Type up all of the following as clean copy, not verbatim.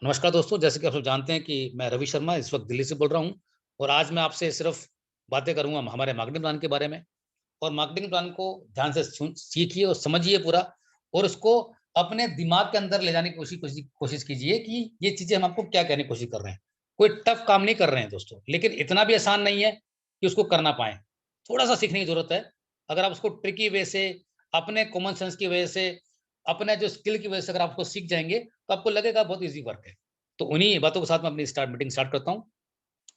नमस्कार दोस्तों, जैसे कि आप सब जानते हैं कि मैं रवि शर्मा इस वक्त दिल्ली से बोल रहा हूं और आज मैं आपसे सिर्फ बातें करूंगा हमारे मार्केटिंग प्लान के बारे में। और मार्केटिंग प्लान को ध्यान से सीखिए और समझिए पूरा, और उसको अपने दिमाग के अंदर ले जाने की कोशिश कीजिए कि ये चीजें हम आपको क्या कहने की कोशिश कर रहे हैं। कोई टफ काम नहीं कर रहे हैं दोस्तों, लेकिन इतना भी आसान नहीं है कि उसको करना पाए। थोड़ा सा सीखने की जरूरत है। अगर आप उसको ट्रिकी वे से, अपने कॉमन सेंस की वजह से, अपने जो स्किल की वजह से अगर आप उसको सीख जाएंगे तो आपको लगेगा बहुत ईजी वर्क है। तो उन्हीं बातों के साथ मैं अपनी मीटिंग स्टार्ट करता हूँ।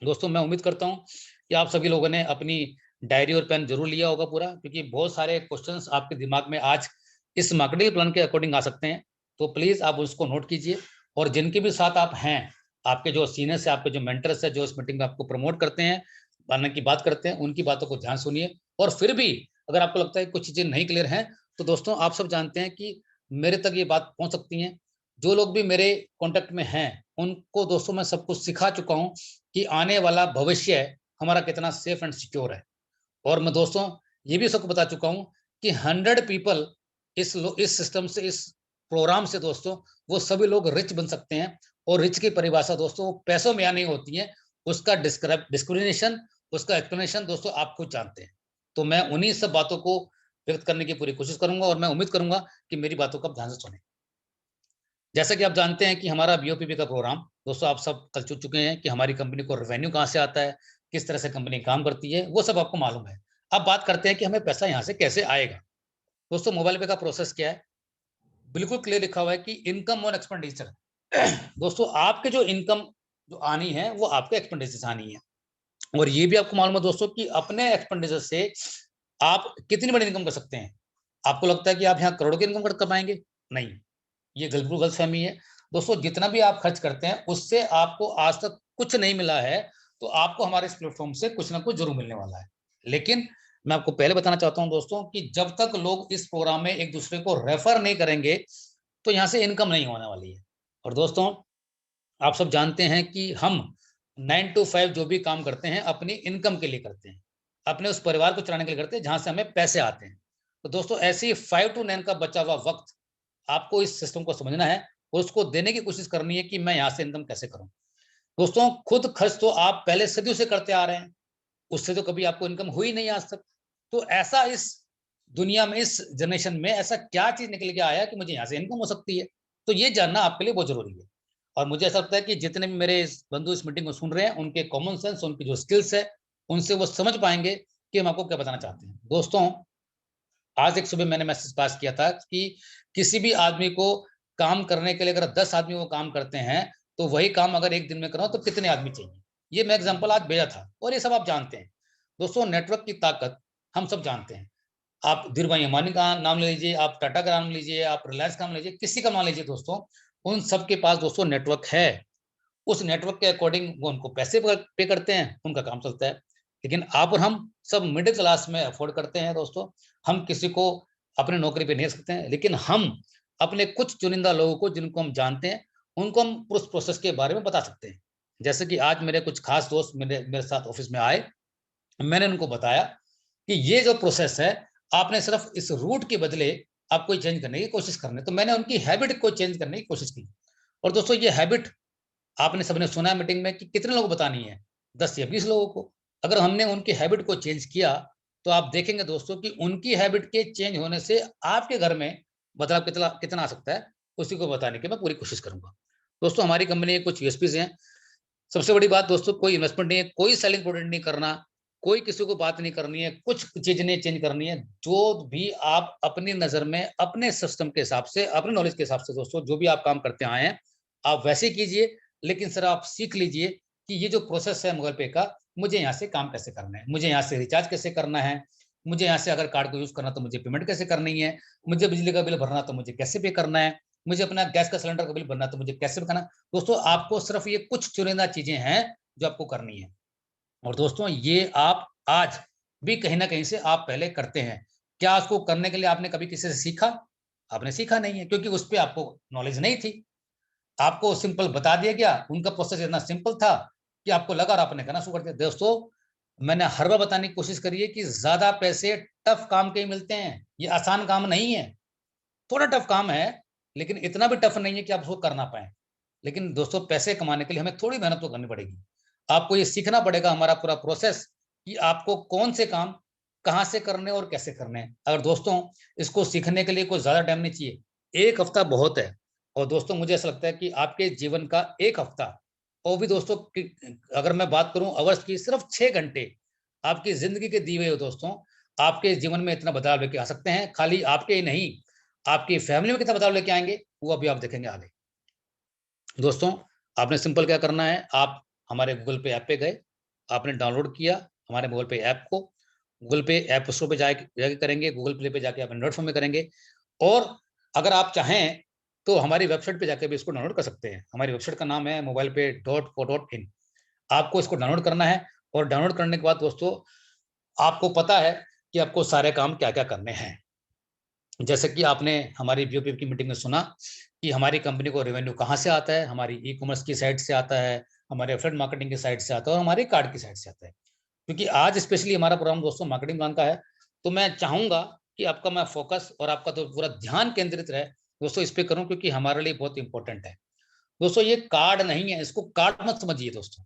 दोस्तों, मैं उम्मीद करता हूँ कि आप सभी लोगों ने अपनी डायरी और पेन जरूर लिया होगा पूरा, क्योंकि बहुत सारे क्वेश्चंस आपके दिमाग में आज इस मार्केटिंग प्लान के अकॉर्डिंग आ सकते हैं। तो प्लीज आप उसको नोट कीजिए, और जिनके भी साथ आप हैं, आपके जो सीनियर्स है, आपके जो मेंटर्स है, जो इस मीटिंग में आपको प्रमोट करते हैं, बनने की बात करते हैं, उनकी बातों को ध्यान सुनिए। और फिर भी अगर आपको लगता है कुछ चीजें नहीं क्लियर हैं, तो दोस्तों आप सब जानते हैं कि मेरे तक ये बात पहुंच सकती है। जो लोग भी मेरे कांटेक्ट में हैं, उनको दोस्तों मैं सब कुछ सिखा चुका हूं कि आने वाला भविष्य हमारा कितना सेफ एंड सिक्योर है। और मैं दोस्तों ये भी सबको बता चुका हूं कि 100 पीपल इस सिस्टम से, इस प्रोग्राम से दोस्तों, वो सभी लोग रिच बन सकते हैं। और रिच की परिभाषा दोस्तों वो पैसों में या नहीं होती है, उसका डिस्क्रिमिनेशन, उसका एक्सप्लेनेशन दोस्तों आप खुद जानते हैं। तो मैं उन्हीं सब बातों को व्यक्त करने की पूरी कोशिश करूंगा, और मैं उम्मीद करूंगा कि मेरी बातों को आप ध्यान से सुने। जैसा कि आप जानते हैं कि हमारा बीओपीपी का प्रोग्राम, दोस्तों आप सब कल चुन चुके हैं कि हमारी कंपनी को रेवेन्यू कहाँ से आता है, किस तरह से कंपनी काम करती है, वो सब आपको मालूम है। अब बात करते हैं कि हमें पैसा यहाँ से कैसे आएगा। दोस्तों, मोबाइल पे का प्रोसेस क्या है? बिल्कुल क्लियर लिखा हुआ है कि इनकम और एक्सपेंडिचर। दोस्तों, आपके जो इनकम जो आनी है वो आपके एक्सपेंडिचर से आनी है। और ये भी आपको मालूम है दोस्तों कि अपने एक्सपेंडिचर से आप कितनी बड़ी इनकम कर सकते हैं। आपको लगता है कि आप यहाँ करोड़ की इनकम कर पाएंगे? नहीं, ये बिल्कुल गलतफहमी है। दोस्तों, जितना भी आप खर्च करते हैं उससे आपको आज तक कुछ नहीं मिला है, तो आपको हमारे इस प्लेटफॉर्म से कुछ ना कुछ जरूर मिलने वाला है। लेकिन मैं आपको पहले बताना चाहता हूं दोस्तों कि जब तक लोग इस प्रोग्राम में एक दूसरे को रेफर नहीं करेंगे, तो यहाँ से इनकम नहीं होने वाली है। और दोस्तों, आप सब जानते हैं कि हम 9 to 5 जो भी काम करते हैं अपनी इनकम के लिए करते हैं, अपने उस परिवार को चलाने के लिए करते हैं जहां से हमें पैसे आते हैं। तो दोस्तों, ऐसे ही 5 to 9 का बचा हुआ वक्त आपको इस सिस्टम को समझना है, और उसको देने की कोशिश करनी है कि मैं यहाँ से इनकम कैसे करूं। दोस्तों, खुद खर्च तो आप पहले सदियों से करते आ रहे हैं, उससे तो कभी आपको इनकम हुई नहीं आज तक। तो ऐसा इस दुनिया में, इस जनरेशन में ऐसा क्या चीज निकल के आया कि मुझे यहाँ से इनकम हो सकती है? तो ये जानना आपके लिए बहुत जरूरी है। और मुझे ऐसा लगता है कि जितने भी मेरे बंधु इस मीटिंग को सुन रहे हैं, उनके कॉमन सेंस, उनकी जो स्किल्स है, उनसे वो समझ पाएंगे कि हम आपको क्या बताना चाहते हैं। दोस्तों, आज एक सुबह मैंने मैसेज पास किया था कि किसी भी आदमी को काम करने के लिए अगर 10 आदमी वो काम करते हैं, तो वही काम अगर एक दिन में करो तो कितने आदमी चाहिए। ये मैं एग्जांपल आज भेजा था, और ये सब आप जानते हैं। दोस्तों, नेटवर्क की ताकत हम सब जानते हैं। आप धीरू भाई अंबानी का नाम ले लीजिए, आप टाटा का नाम लीजिए, आप रिलायंस का नाम लीजिए, किसी का नाम लीजिए दोस्तों, उन सबके पास दोस्तों नेटवर्क है। उस नेटवर्क के अकॉर्डिंग वो उनको पैसे पे करते हैं, उनका काम चलता है। लेकिन आप और हम सब मिडिल क्लास में अफोर्ड करते हैं दोस्तों। हम किसी को अपने नौकरी पे नहीं रख सकते हैं, लेकिन हम अपने कुछ चुनिंदा लोगों को, जिनको हम जानते हैं, उनको हम उस प्रोसेस के बारे में बता सकते हैं। जैसे कि आज मेरे कुछ खास दोस्त मेरे मेरे साथ ऑफिस में आए, मैंने उनको बताया कि ये जो प्रोसेस है, आपने सिर्फ इस रूट के बदले आपको चेंज करने की कोशिश करनी है। तो मैंने उनकी हैबिट को चेंज करने की कोशिश की। और दोस्तों, ये हैबिट आपने सबने सुना है मीटिंग में कि कितने लोग बतानी है, 10 या 20 लोगों को। अगर हमने उनकी हैबिट को चेंज किया, तो आप देखेंगे दोस्तों कि उनकी हैबिट के चेंज होने से आपके घर में बदलाव कितना कितना आ सकता है, उसी को बताने की मैं पूरी कोशिश करूंगा। दोस्तों, हमारी कंपनी के कुछ यूएसपीज हैं। सबसे बड़ी बात दोस्तों, कोई इन्वेस्टमेंट नहीं है, कोई सेलिंग प्रोडक्ट नहीं करना, कोई किसी को बात नहीं करनी है, कुछ चीज नहीं चेंज करनी है। जो भी आप अपनी नजर में, अपने सिस्टम के हिसाब से, अपने नॉलेज के हिसाब से दोस्तों, जो भी आप काम करते आए हैं, आप वैसे ही कीजिए। लेकिन सर आप सीख लीजिए कि ये जो प्रोसेस है गूगल पे का, मुझे यहाँ से काम कैसे करना है, मुझे यहाँ से रिचार्ज कैसे करना है, मुझे यहाँ से अगर कार्ड को यूज करना तो मुझे पेमेंट कैसे करनी है, मुझे बिजली का बिल भरना तो मुझे कैसे पे करना है, मुझे अपना गैस का सिलेंडर का बिल भरना तो मुझे कैसे करना है। दोस्तों, आपको सिर्फ ये कुछ चुनिंदा चीजें हैं जो आपको करनी है। और दोस्तों, ये आप आज भी कहीं ना कहीं से आप पहले करते हैं। क्या उसको करने के लिए आपने कभी किसी से सीखा? आपने सीखा नहीं है, क्योंकि उस पर आपको नॉलेज नहीं थी। आपको सिंपल बता दिया गया, उनका प्रोसेस इतना सिंपल था कि आपको लगा और आपने करना शुरू कर दिया। दोस्तों, मैंने हर बार बताने की कोशिश करी है कि ज्यादा पैसे टफ काम के ही मिलते हैं, ये आसान काम नहीं है। थोड़ा टफ काम है, लेकिन इतना भी टफ नहीं है कि आप उसको कर ना पाए। लेकिन दोस्तों पैसे कमाने के लिए हमें थोड़ी मेहनत तो करनी पड़ेगी। आपको ये सीखना पड़ेगा हमारा पूरा प्रोसेस, कि आपको कौन से काम कहाँ से करने और कैसे करने हैं। अगर दोस्तों इसको सीखने के लिए कोई ज़्यादा टाइम नहीं चाहिए, 1 हफ्ता बहुत है। और दोस्तों मुझे ऐसा लगता है कि आपके जीवन का 1 हफ्ता, और भी दोस्तों कि अगर मैं बात करूँ अवर्स की, सिर्फ 6 घंटे आपकी ज़िंदगी के दिए हुए दोस्तों, आपके जीवन में इतना बदलाव लेके आ सकते हैं। खाली आपके ही नहीं, आपकी फैमिली में कितना बदलाव लेके आएँगे, वो अभी आप देखेंगे आगे। दोस्तों, आपने सिंपल क्या करना है, आप हमारे गूगल पे ऐप पे गए, आपने डाउनलोड किया हमारे गूगल पे ऐप को, गूगल पे ऐप स्टोर पे जाके करेंगे, गूगल प्ले पे जाके आप एंड्रॉइड फ़ोन में करेंगे, और अगर आप चाहें, तो हमारी वेबसाइट पे जाके भी इसको डाउनलोड कर सकते हैं। हमारी वेबसाइट का नाम है mobilepay.co.in। आपको इसको डाउनलोड करना है, और डाउनलोड करने के बाद दोस्तों, आपको पता है कि आपको सारे काम क्या-क्या करने हैं। जैसे कि आपने हमारी बीओपी की मीटिंग में सुना कि हमारी कंपनी को रेवेन्यू कहाँ से आता है, हमारी ई-कॉमर्स की साइट से आता है, हमारे एफिलिएट मार्केटिंग की साइट से आता है, और हमारी कार्ड की साइट से आता है। क्योंकि आज स्पेशली हमारा प्रोग्राम दोस्तों मार्केटिंग प्लान का है, तो मैं चाहूँगा कि आपका मैं फ़ोकस और आपका तो पूरा ध्यान केंद्रित रहे दोस्तों इस पे करूँ, क्योंकि हमारे लिए बहुत इम्पोर्टेंट है। दोस्तों ये कार्ड नहीं है, इसको कार्ड मत समझिए दोस्तों।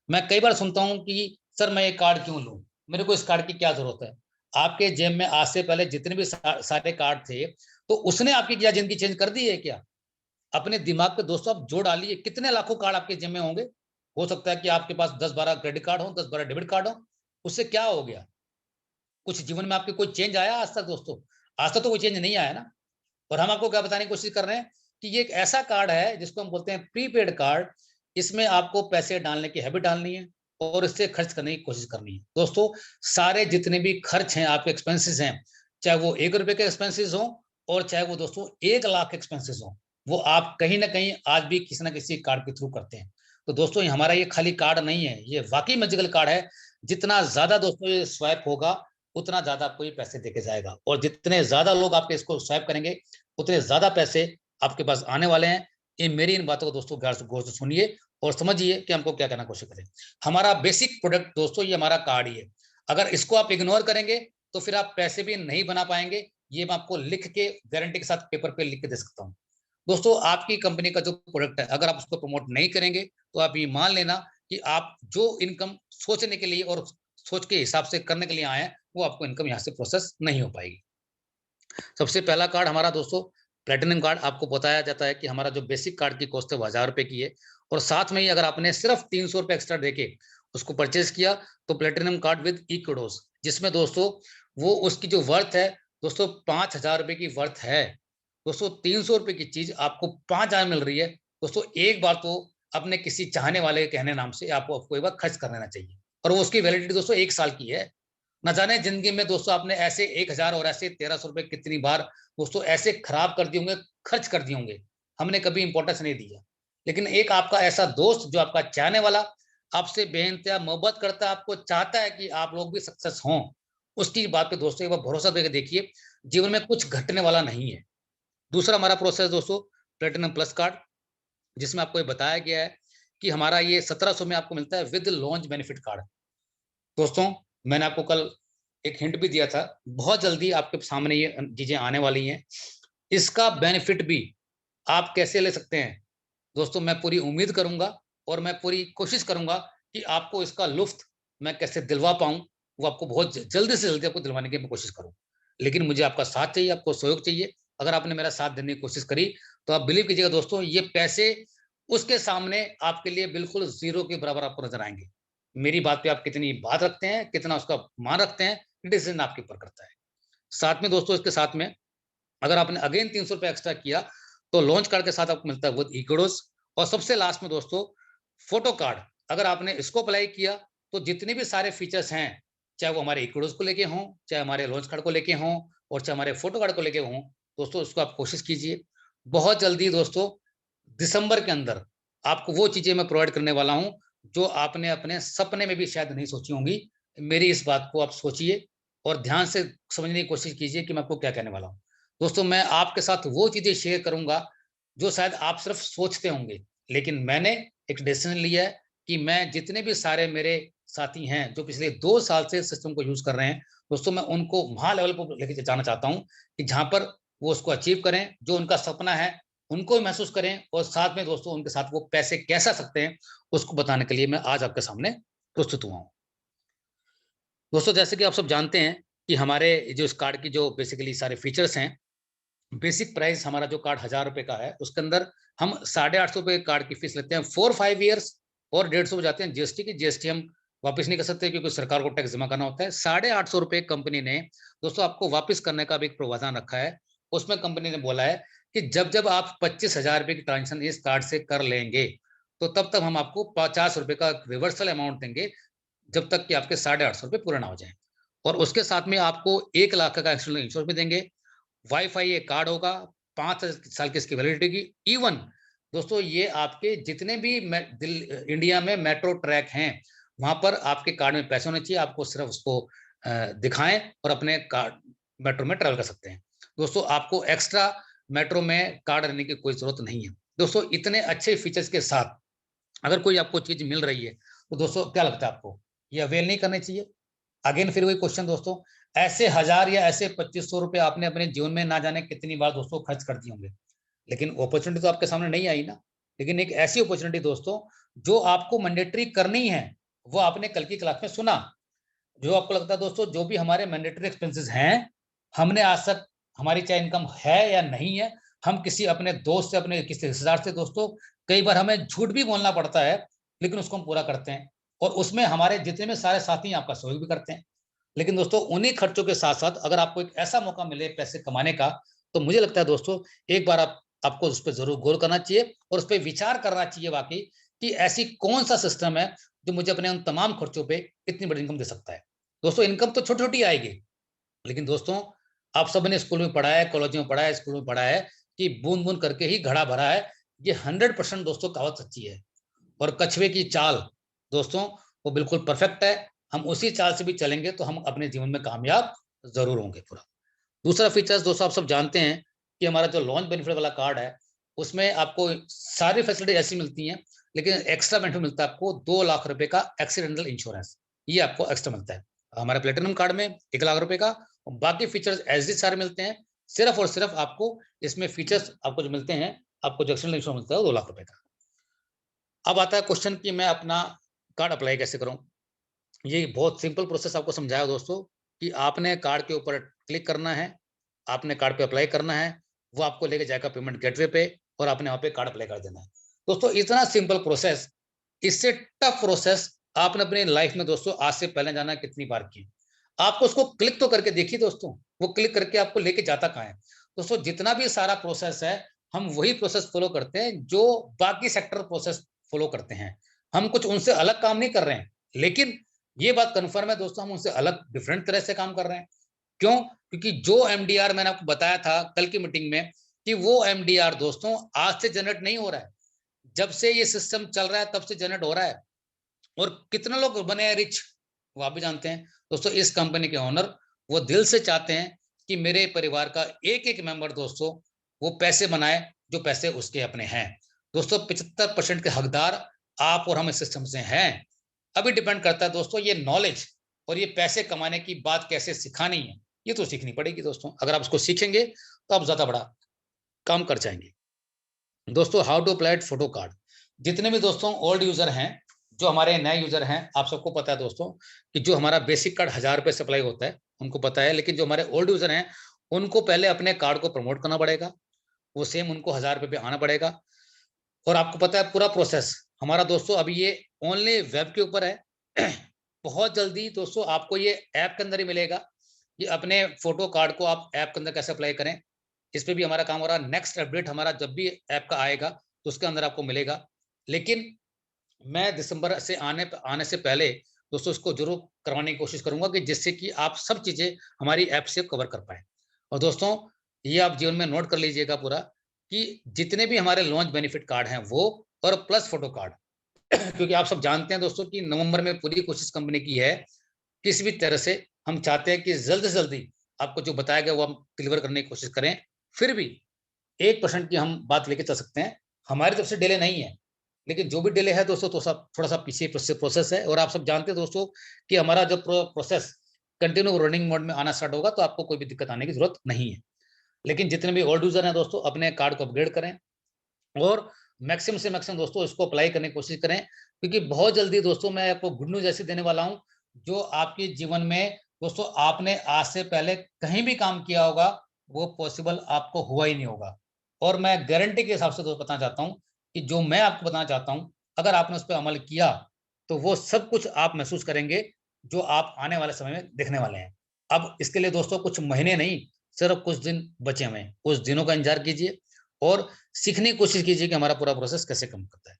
मैं कई बार सुनता हूँ कि सर मैं ये कार्ड क्यों लूँ? मेरे को इस कार्ड की क्या ज़रूरत है? आपके जेब में आज से पहले जितने भी सारे कार्ड थे, तो उसने आपकी क्या ज़िंदगी चेंज कर दी है क्या? अपने दिमाग पे दोस्तों आप जोड़ डालिए, कितने लाखों कार्ड आपके जेब में होंगे? हो सकता है कि आपके पास 10-12 क्रेडिट कार्ड हो, 10-12 डेबिट कार्ड हो, उससे क्या हो गया? कुछ जीवन में आपके कोई चेंज आया आज तक दोस्तों? आज तक तो कोई चेंज नहीं आया ना। और हम आपको क्या बताने की कोशिश कर रहे हैं कि ये एक ऐसा कार्ड है जिसको हम बोलते हैं प्रीपेड कार्ड। इसमें आपको पैसे डालने की हैबिट डालनी है, और इससे खर्च करने की कोशिश करनी है। दोस्तों, सारे जितने भी खर्च हैं, आपके एक्सपेंसेस हैं, चाहे वो ₹1 के एक्सपेंसेस हों, और चाहे वो दोस्तों 1 लाख एक्सपेंसेस हों, वो आप कहीं न कहीं आज भी किसी न किसी कार्ड के थ्रू करते हैं। तो दोस्तों, ये हमारा ये खाली कार्ड नहीं है, ये वाक़ई मैजिकल कार्ड है। जितना ज़्यादा दोस्तों ये स्वाइप होगा, उतना ज़्यादा आपको ये पैसे देके जाएगा, और जितने ज़्यादा लोग आपके इसको स्वाइप करेंगे, उतने ज़्यादा पैसे आपके पास आने वाले हैं। ये मेरी इन बातों को दोस्तों गौर से सुनिए और समझिए कि हमको क्या करना कोशिश करें। हमारा बेसिक प्रोडक्ट दोस्तों ये हमारा कार्ड ही है। अगर इसको आप इग्नोर करेंगे, तो फिर आप पैसे भी नहीं बना पाएँगे। ये मैं आपको लिख के गारंटी के साथ पेपर पे लिख के दे सकता हूँ। दोस्तों, आपकी कंपनी का जो प्रोडक्ट है, अगर आप उसको प्रमोट नहीं करेंगे, तो आप ये मान लेना कि आप जो इनकम सोचने के लिए और सोच के हिसाब से करने के लिए आए हैं, वो आपको इनकम यहाँ से प्रोसेस नहीं हो पाएगी। सबसे पहला कार्ड हमारा दोस्तों प्लैटिनम कार्ड। आपको बताया जाता है कि हमारा जो बेसिक कार्ड की कॉस्ट है वो ₹1000 की है, और साथ में ही अगर आपने सिर्फ ₹300 एक्स्ट्रा देके उसको परचेज़ किया, तो प्लैटिनम कार्ड विद इक्विडोज़, जिसमें दोस्तों वो उसकी जो वर्थ है दोस्तों ₹5000 की वर्थ है। दोस्तों ₹300 की चीज़ आपको 5000 मिल रही है। दोस्तों एक बार तो अपने किसी चाहने वाले के कहने नाम से आपको आपको एक बार खर्च कर लेना चाहिए, और वो उसकी वैलिडिटी दोस्तों 1 साल की है। ना जाने ज़िंदगी में दोस्तों आपने ऐसे 1000 और ऐसे ₹1300 कितनी बार दोस्तों ऐसे खराब कर दिए होंगे, खर्च कर दिए होंगे। हमने कभी इम्पोर्टेंस नहीं दिया। लेकिन एक आपका ऐसा दोस्त जो आपका चाहने वाला, आपसे बेइंतहा मोहब्बत करता है, आपको चाहता है कि आप लोग भी सक्सेस हों, उसकी बात पे दोस्तों एक बार भरोसा देके देखिए, जीवन में कुछ घटने वाला नहीं है। दूसरा हमारा प्रोसेस दोस्तों प्लैटिनम प्लस कार्ड, जिसमें आपको ये बताया गया है कि हमारा ये 1700 में आपको मिलता है विद लॉन्च बेनिफिट कार्ड। दोस्तों, मैंने आपको कल एक हिंट भी दिया था, बहुत जल्दी आपके सामने ये चीज़ें आने वाली हैं। इसका बेनिफिट भी आप कैसे ले सकते हैं? दोस्तों, मैं पूरी उम्मीद करूँगा और मैं पूरी कोशिश करूँगा कि आपको इसका लुत्फ़ मैं कैसे दिलवा पाऊँ, वो आपको बहुत जल्दी से जल्दी आपको दिलवाने की मैं कोशिश करूँ। लेकिन मुझे आपका साथ चाहिए, आपको सहयोग चाहिए। अगर आपने मेरा साथ देने की कोशिश करी, तो आप बिलीव कीजिएगा दोस्तों, ये पैसे उसके सामने आपके लिए बिल्कुल ज़ीरो के बराबर आपको नज़र आएँगे। मेरी बात पे आप कितनी बात रखते हैं, कितना उसका मान रखते हैं, डिसीज़न आपके ऊपर करता है। साथ में दोस्तों इसके साथ में अगर आपने अगेन ₹300 एक्स्ट्रा किया, तो लॉन्च कार्ड के साथ आपको मिलता है विद इक्विडोज़, और सबसे लास्ट में दोस्तों फोटो कार्ड। अगर आपने इसको अप्लाई किया, तो जितने भी सारे फीचर्स हैं, चाहे वो हमारे इक्विडोज़ को लेके हों, चाहे हमारे लॉन्च कार्ड को लेके हों, और चाहे हमारे फोटो कार्ड को लेके हों, दोस्तों उसको आप कोशिश कीजिए। बहुत जल्दी दोस्तों दिसंबर के अंदर आपको वो चीज़ें मैं प्रोवाइड करने वाला हूँ, जो आपने अपने सपने में भी शायद नहीं सोची होंगी। मेरी इस बात को आप सोचिए और ध्यान से समझने की कोशिश कीजिए कि मैं आपको क्या कहने वाला हूँ। दोस्तों, मैं आपके साथ वो चीज़ें शेयर करूँगा, जो शायद आप सिर्फ़ सोचते होंगे, लेकिन मैंने एक डिसीज़न लिया है कि मैं जितने भी सारे मेरे साथी हैं, जो पिछले 2 साल से सिस्टम को यूज़ कर रहे हैं, दोस्तों मैं उनको वहाँ लेवल पर लेके जाना चाहता हूँ कि जहाँ पर वो उसको अचीव करें, जो उनका सपना है, उनको भी महसूस करें, और साथ में दोस्तों उनके साथ वो पैसे कैसे आ सकते हैं उसको बताने के लिए मैं आज आपके सामने प्रस्तुत हुआ हूँ। दोस्तों जैसे कि आप सब जानते हैं कि हमारे जो इस कार्ड की जो बेसिकली सारे फीचर्स हैं, बेसिक प्राइस हमारा जो कार्ड 1000 रुपए का है, उसके अंदर हम 850 रुपए कार्ड की फीस लेते हैं फॉर 5 ईयर्स, और 150 जाते हैं जीएसटी की। जीएसटी हम वापस नहीं कर सकते क्योंकि सरकार को टैक्स जमा करना होता है। 850 रुपए कंपनी ने दोस्तों आपको वापस करने का भी एक प्रावधान रखा है। उसमें कंपनी ने बोला है कि जब जब आप 25,000 रुपए की ट्रांजेक्शन इस कार्ड से कर लेंगे, तो तब तक हम आपको 50 रुपए का रिवर्सल अमाउंट देंगे, जब तक कि आपके 850 रुपए पूरे ना हो जाए। और उसके साथ में आपको 1 लाख का एक्सटर्नल इंश्योरेंस भी देंगे। वाईफाई ये कार्ड होगा, 5 साल की इसकी वैलिडिटी की। इवन दोस्तों ये आपके जितने भी इंडिया में मेट्रो ट्रैक हैं, वहां पर आपके कार्ड में पैसे होने चाहिए, आपको सिर्फ उसको दिखाएं और अपने कार्ड मेट्रो में ट्रैवल कर सकते हैं। दोस्तों आपको एक्स्ट्रा मेट्रो में कार्ड रहने की कोई जरूरत नहीं है। दोस्तों इतने अच्छे फीचर्स के साथ अगर कोई आपको चीज मिल रही है, तो दोस्तों क्या लगता है आपको ये अवेल नहीं करनी चाहिए? अगेन फिर वही क्वेश्चन दोस्तों, ऐसे 1000 या ऐसे 2500 रुपए आपने अपने जीवन में ना जाने कितनी बार दोस्तों खर्च कर दिए होंगे, लेकिन अपॉर्चुनिटी तो आपके सामने नहीं आई ना। लेकिन एक ऐसी अपॉर्चुनिटी दोस्तों जो आपको मैंडेटरी करनी है, वो आपने कल की क्लास में सुना। जो आपको लगता है दोस्तों जो भी हमारे मैंडेटरी एक्सपेंसेस हैं, हमने आज तक, हमारी चाहे इनकम है या नहीं है, हम किसी अपने दोस्त से, अपने किसी रिश्तेदार से दोस्तों कई बार हमें झूठ भी बोलना पड़ता है, लेकिन उसको हम पूरा करते हैं, और उसमें हमारे जितने भी सारे साथी आपका सहयोग भी करते हैं। लेकिन दोस्तों उन्हीं खर्चों के साथ साथ अगर आपको एक ऐसा मौका मिले पैसे कमाने का, तो मुझे लगता है दोस्तों एक बार आपको उस पर जरूर गौर करना चाहिए और उस पर विचार करना चाहिए वाकई, कि ऐसी कौन सा सिस्टम है जो मुझे अपने उन तमाम खर्चों पे इतनी बड़ी इनकम दे सकता है। दोस्तों इनकम तो छोटी छोटी आएगी, लेकिन दोस्तों आप सबने स्कूल में पढ़ा है, कॉलेज में पढ़ा है, स्कूल में पढ़ा है कि बूंद बूंद करके ही घड़ा भरा है। ये 100% दोस्तों कहावत सच्ची है। और कछुए की चाल दोस्तों वो बिल्कुल परफेक्ट है। हम उसी चाल से भी चलेंगे तो हम अपने जीवन में कामयाब जरूर होंगे पूरा। दूसरा फीचर्स दोस्तों आप सब जानते हैं कि हमारा जो लॉन्च बेनिफिट वाला कार्ड है, उसमें आपको सारी फैसिलिटी ऐसी मिलती हैं, लेकिन एक्स्ट्रा बेनिफिट मिलता है आपको 2 लाख रुपए का एक्सीडेंटल इंश्योरेंस। ये आपको एक्स्ट्रा मिलता है। हमारे प्लेटिनम कार्ड में 1 लाख रुपए का, और बाकी फीचर्स एज सारे मिलते हैं। सिर्फ और सिर्फ आपको इसमें फीचर्स आपको जो मिलते हैं, आपको जो एक्सीडेंटल इंश्योरेंस मिलता है वो 2 लाख रुपए का। अब आता है क्वेश्चन कि मैं अपना कार्ड अप्लाई कैसे करूं। ये बहुत सिंपल प्रोसेस आपको समझाया दोस्तों, कि आपने कार्ड के ऊपर क्लिक करना है, आपने कार्ड पे अप्लाई करना है, वो आपको लेके जाएगा पेमेंट गेटवे पे, और आपने वहाँ पे कार्ड अप्लाई कर देना है। दोस्तों इतना सिंपल प्रोसेस, इससे टफ प्रोसेस आपने अपनी लाइफ में दोस्तों आज से पहले जाना कितनी बार किया। आपको उसको क्लिक तो करके देखिए दोस्तों, वो क्लिक करके आपको लेके जाता कहाँ है। दोस्तों जितना भी सारा प्रोसेस है, हम वही प्रोसेस फॉलो करते हैं जो बाकी सेक्टर प्रोसेस फॉलो करते हैं। हम कुछ उनसे अलग काम नहीं कर रहे हैं, लेकिन ये बात कन्फर्म है दोस्तों, हम उनसे अलग डिफरेंट तरह से काम कर रहे हैं। क्यों? क्योंकि जो एमडीआर मैंने आपको बताया था कल की मीटिंग में, कि वो एमडीआर दोस्तों आज से जनरेट नहीं हो रहा है, जब से ये सिस्टम चल रहा है तब से जनरेट हो रहा है। और कितने लोग बने हैं रिच, वो आप भी जानते हैं दोस्तों। इस कंपनी के ओनर वो दिल से चाहते हैं कि मेरे परिवार का एक एक मेंबर दोस्तों वो पैसे बनाए, जो पैसे उसके अपने हैं। दोस्तों 75% के हकदार आप और हम इस सिस्टम से हैं। अभी डिपेंड करता है दोस्तों ये नॉलेज और ये पैसे कमाने की बात कैसे सिखानी है, ये तो सीखनी पड़ेगी दोस्तों। अगर आप इसको सीखेंगे तो आप ज्यादा बड़ा काम कर जाएंगे। दोस्तों how to apply photo card, जितने भी दोस्तों ओल्ड यूजर हैं, जो हमारे नए यूजर हैं, आप सबको पता है दोस्तों कि जो हमारा बेसिक कार्ड 1000 रुपए से अप्लाई होता है, उनको पता है। लेकिन जो हमारे ओल्ड यूजर हैं, उनको पहले अपने कार्ड को प्रमोट करना पड़ेगा, वो सेम उनको 1000 रुपए पे आना पड़ेगा। और आपको पता है पूरा प्रोसेस हमारा दोस्तों अभी ये ओनली वेब के ऊपर है। बहुत जल्दी दोस्तों आपको ये ऐप के अंदर ही मिलेगा। ये अपने फोटो कार्ड को आप ऐप के अंदर कैसे अप्लाई करें, इस पे भी हमारा काम हो रहा है। नेक्स्ट अपडेट हमारा जब भी ऐप का आएगा तो उसके अंदर आपको मिलेगा। लेकिन मैं दिसंबर से आने से पहले दोस्तों इसको जरूर करवाने की कोशिश करूंगा, कि जिससे कि आप सब चीजें हमारी ऐप से कवर कर पाए। और दोस्तों ये आप जीवन में नोट कर लीजिएगा पूरा, कि जितने भी हमारे लॉन्च बेनिफिट कार्ड हैं वो, और प्लस फोटो कार्ड, क्योंकि आप सब जानते हैं दोस्तों कि नवंबर में पूरी कोशिश कंपनी की है, किसी भी तरह से हम चाहते हैं कि जल्द से जल्दी आपको जो बताया गया वो हम डिलीवर करने की कोशिश करें। फिर भी 1% की हम बात लेके चल सकते हैं, हमारी तरफ से डिले नहीं है। लेकिन जो भी डिले है दोस्तों तो सब थोड़ा सा पीछे प्रोसेस है। और आप सब जानते हैं दोस्तों कि हमारा जो प्रोसेस कंटिन्यू रनिंग मोड में आना स्टार्ट होगा तो आपको कोई भी दिक्कत आने की जरूरत नहीं है। लेकिन जितने भी ओल्ड यूजर हैं दोस्तों, अपने कार्ड को अपग्रेड करें, और मैक्सिमम से मैक्सिमम दोस्तों इसको अप्लाई करने की कोशिश करें, क्योंकि बहुत जल्दी दोस्तों मैं आपको गुड न्यूज ऐसी देने वाला हूं जो आपके जीवन में दोस्तों आपने आज से पहले कहीं भी काम किया होगा वो पॉसिबल आपको हुआ ही नहीं होगा। और मैं गारंटी के हिसाब से दोस्तों बताना चाहता हूं कि जो मैं आपको बताना चाहता हूं, अगर आपने उस पर अमल किया तो वो सब कुछ आप महसूस करेंगे जो आप आने वाले समय में देखने वाले हैं। अब इसके लिए दोस्तों कुछ महीने नहीं, सिर्फ कुछ दिन बचे हुए हैं, कुछ दिनों का इंतजार कीजिए और सीखने की कोशिश कीजिए कि हमारा पूरा प्रोसेस कैसे काम करता है।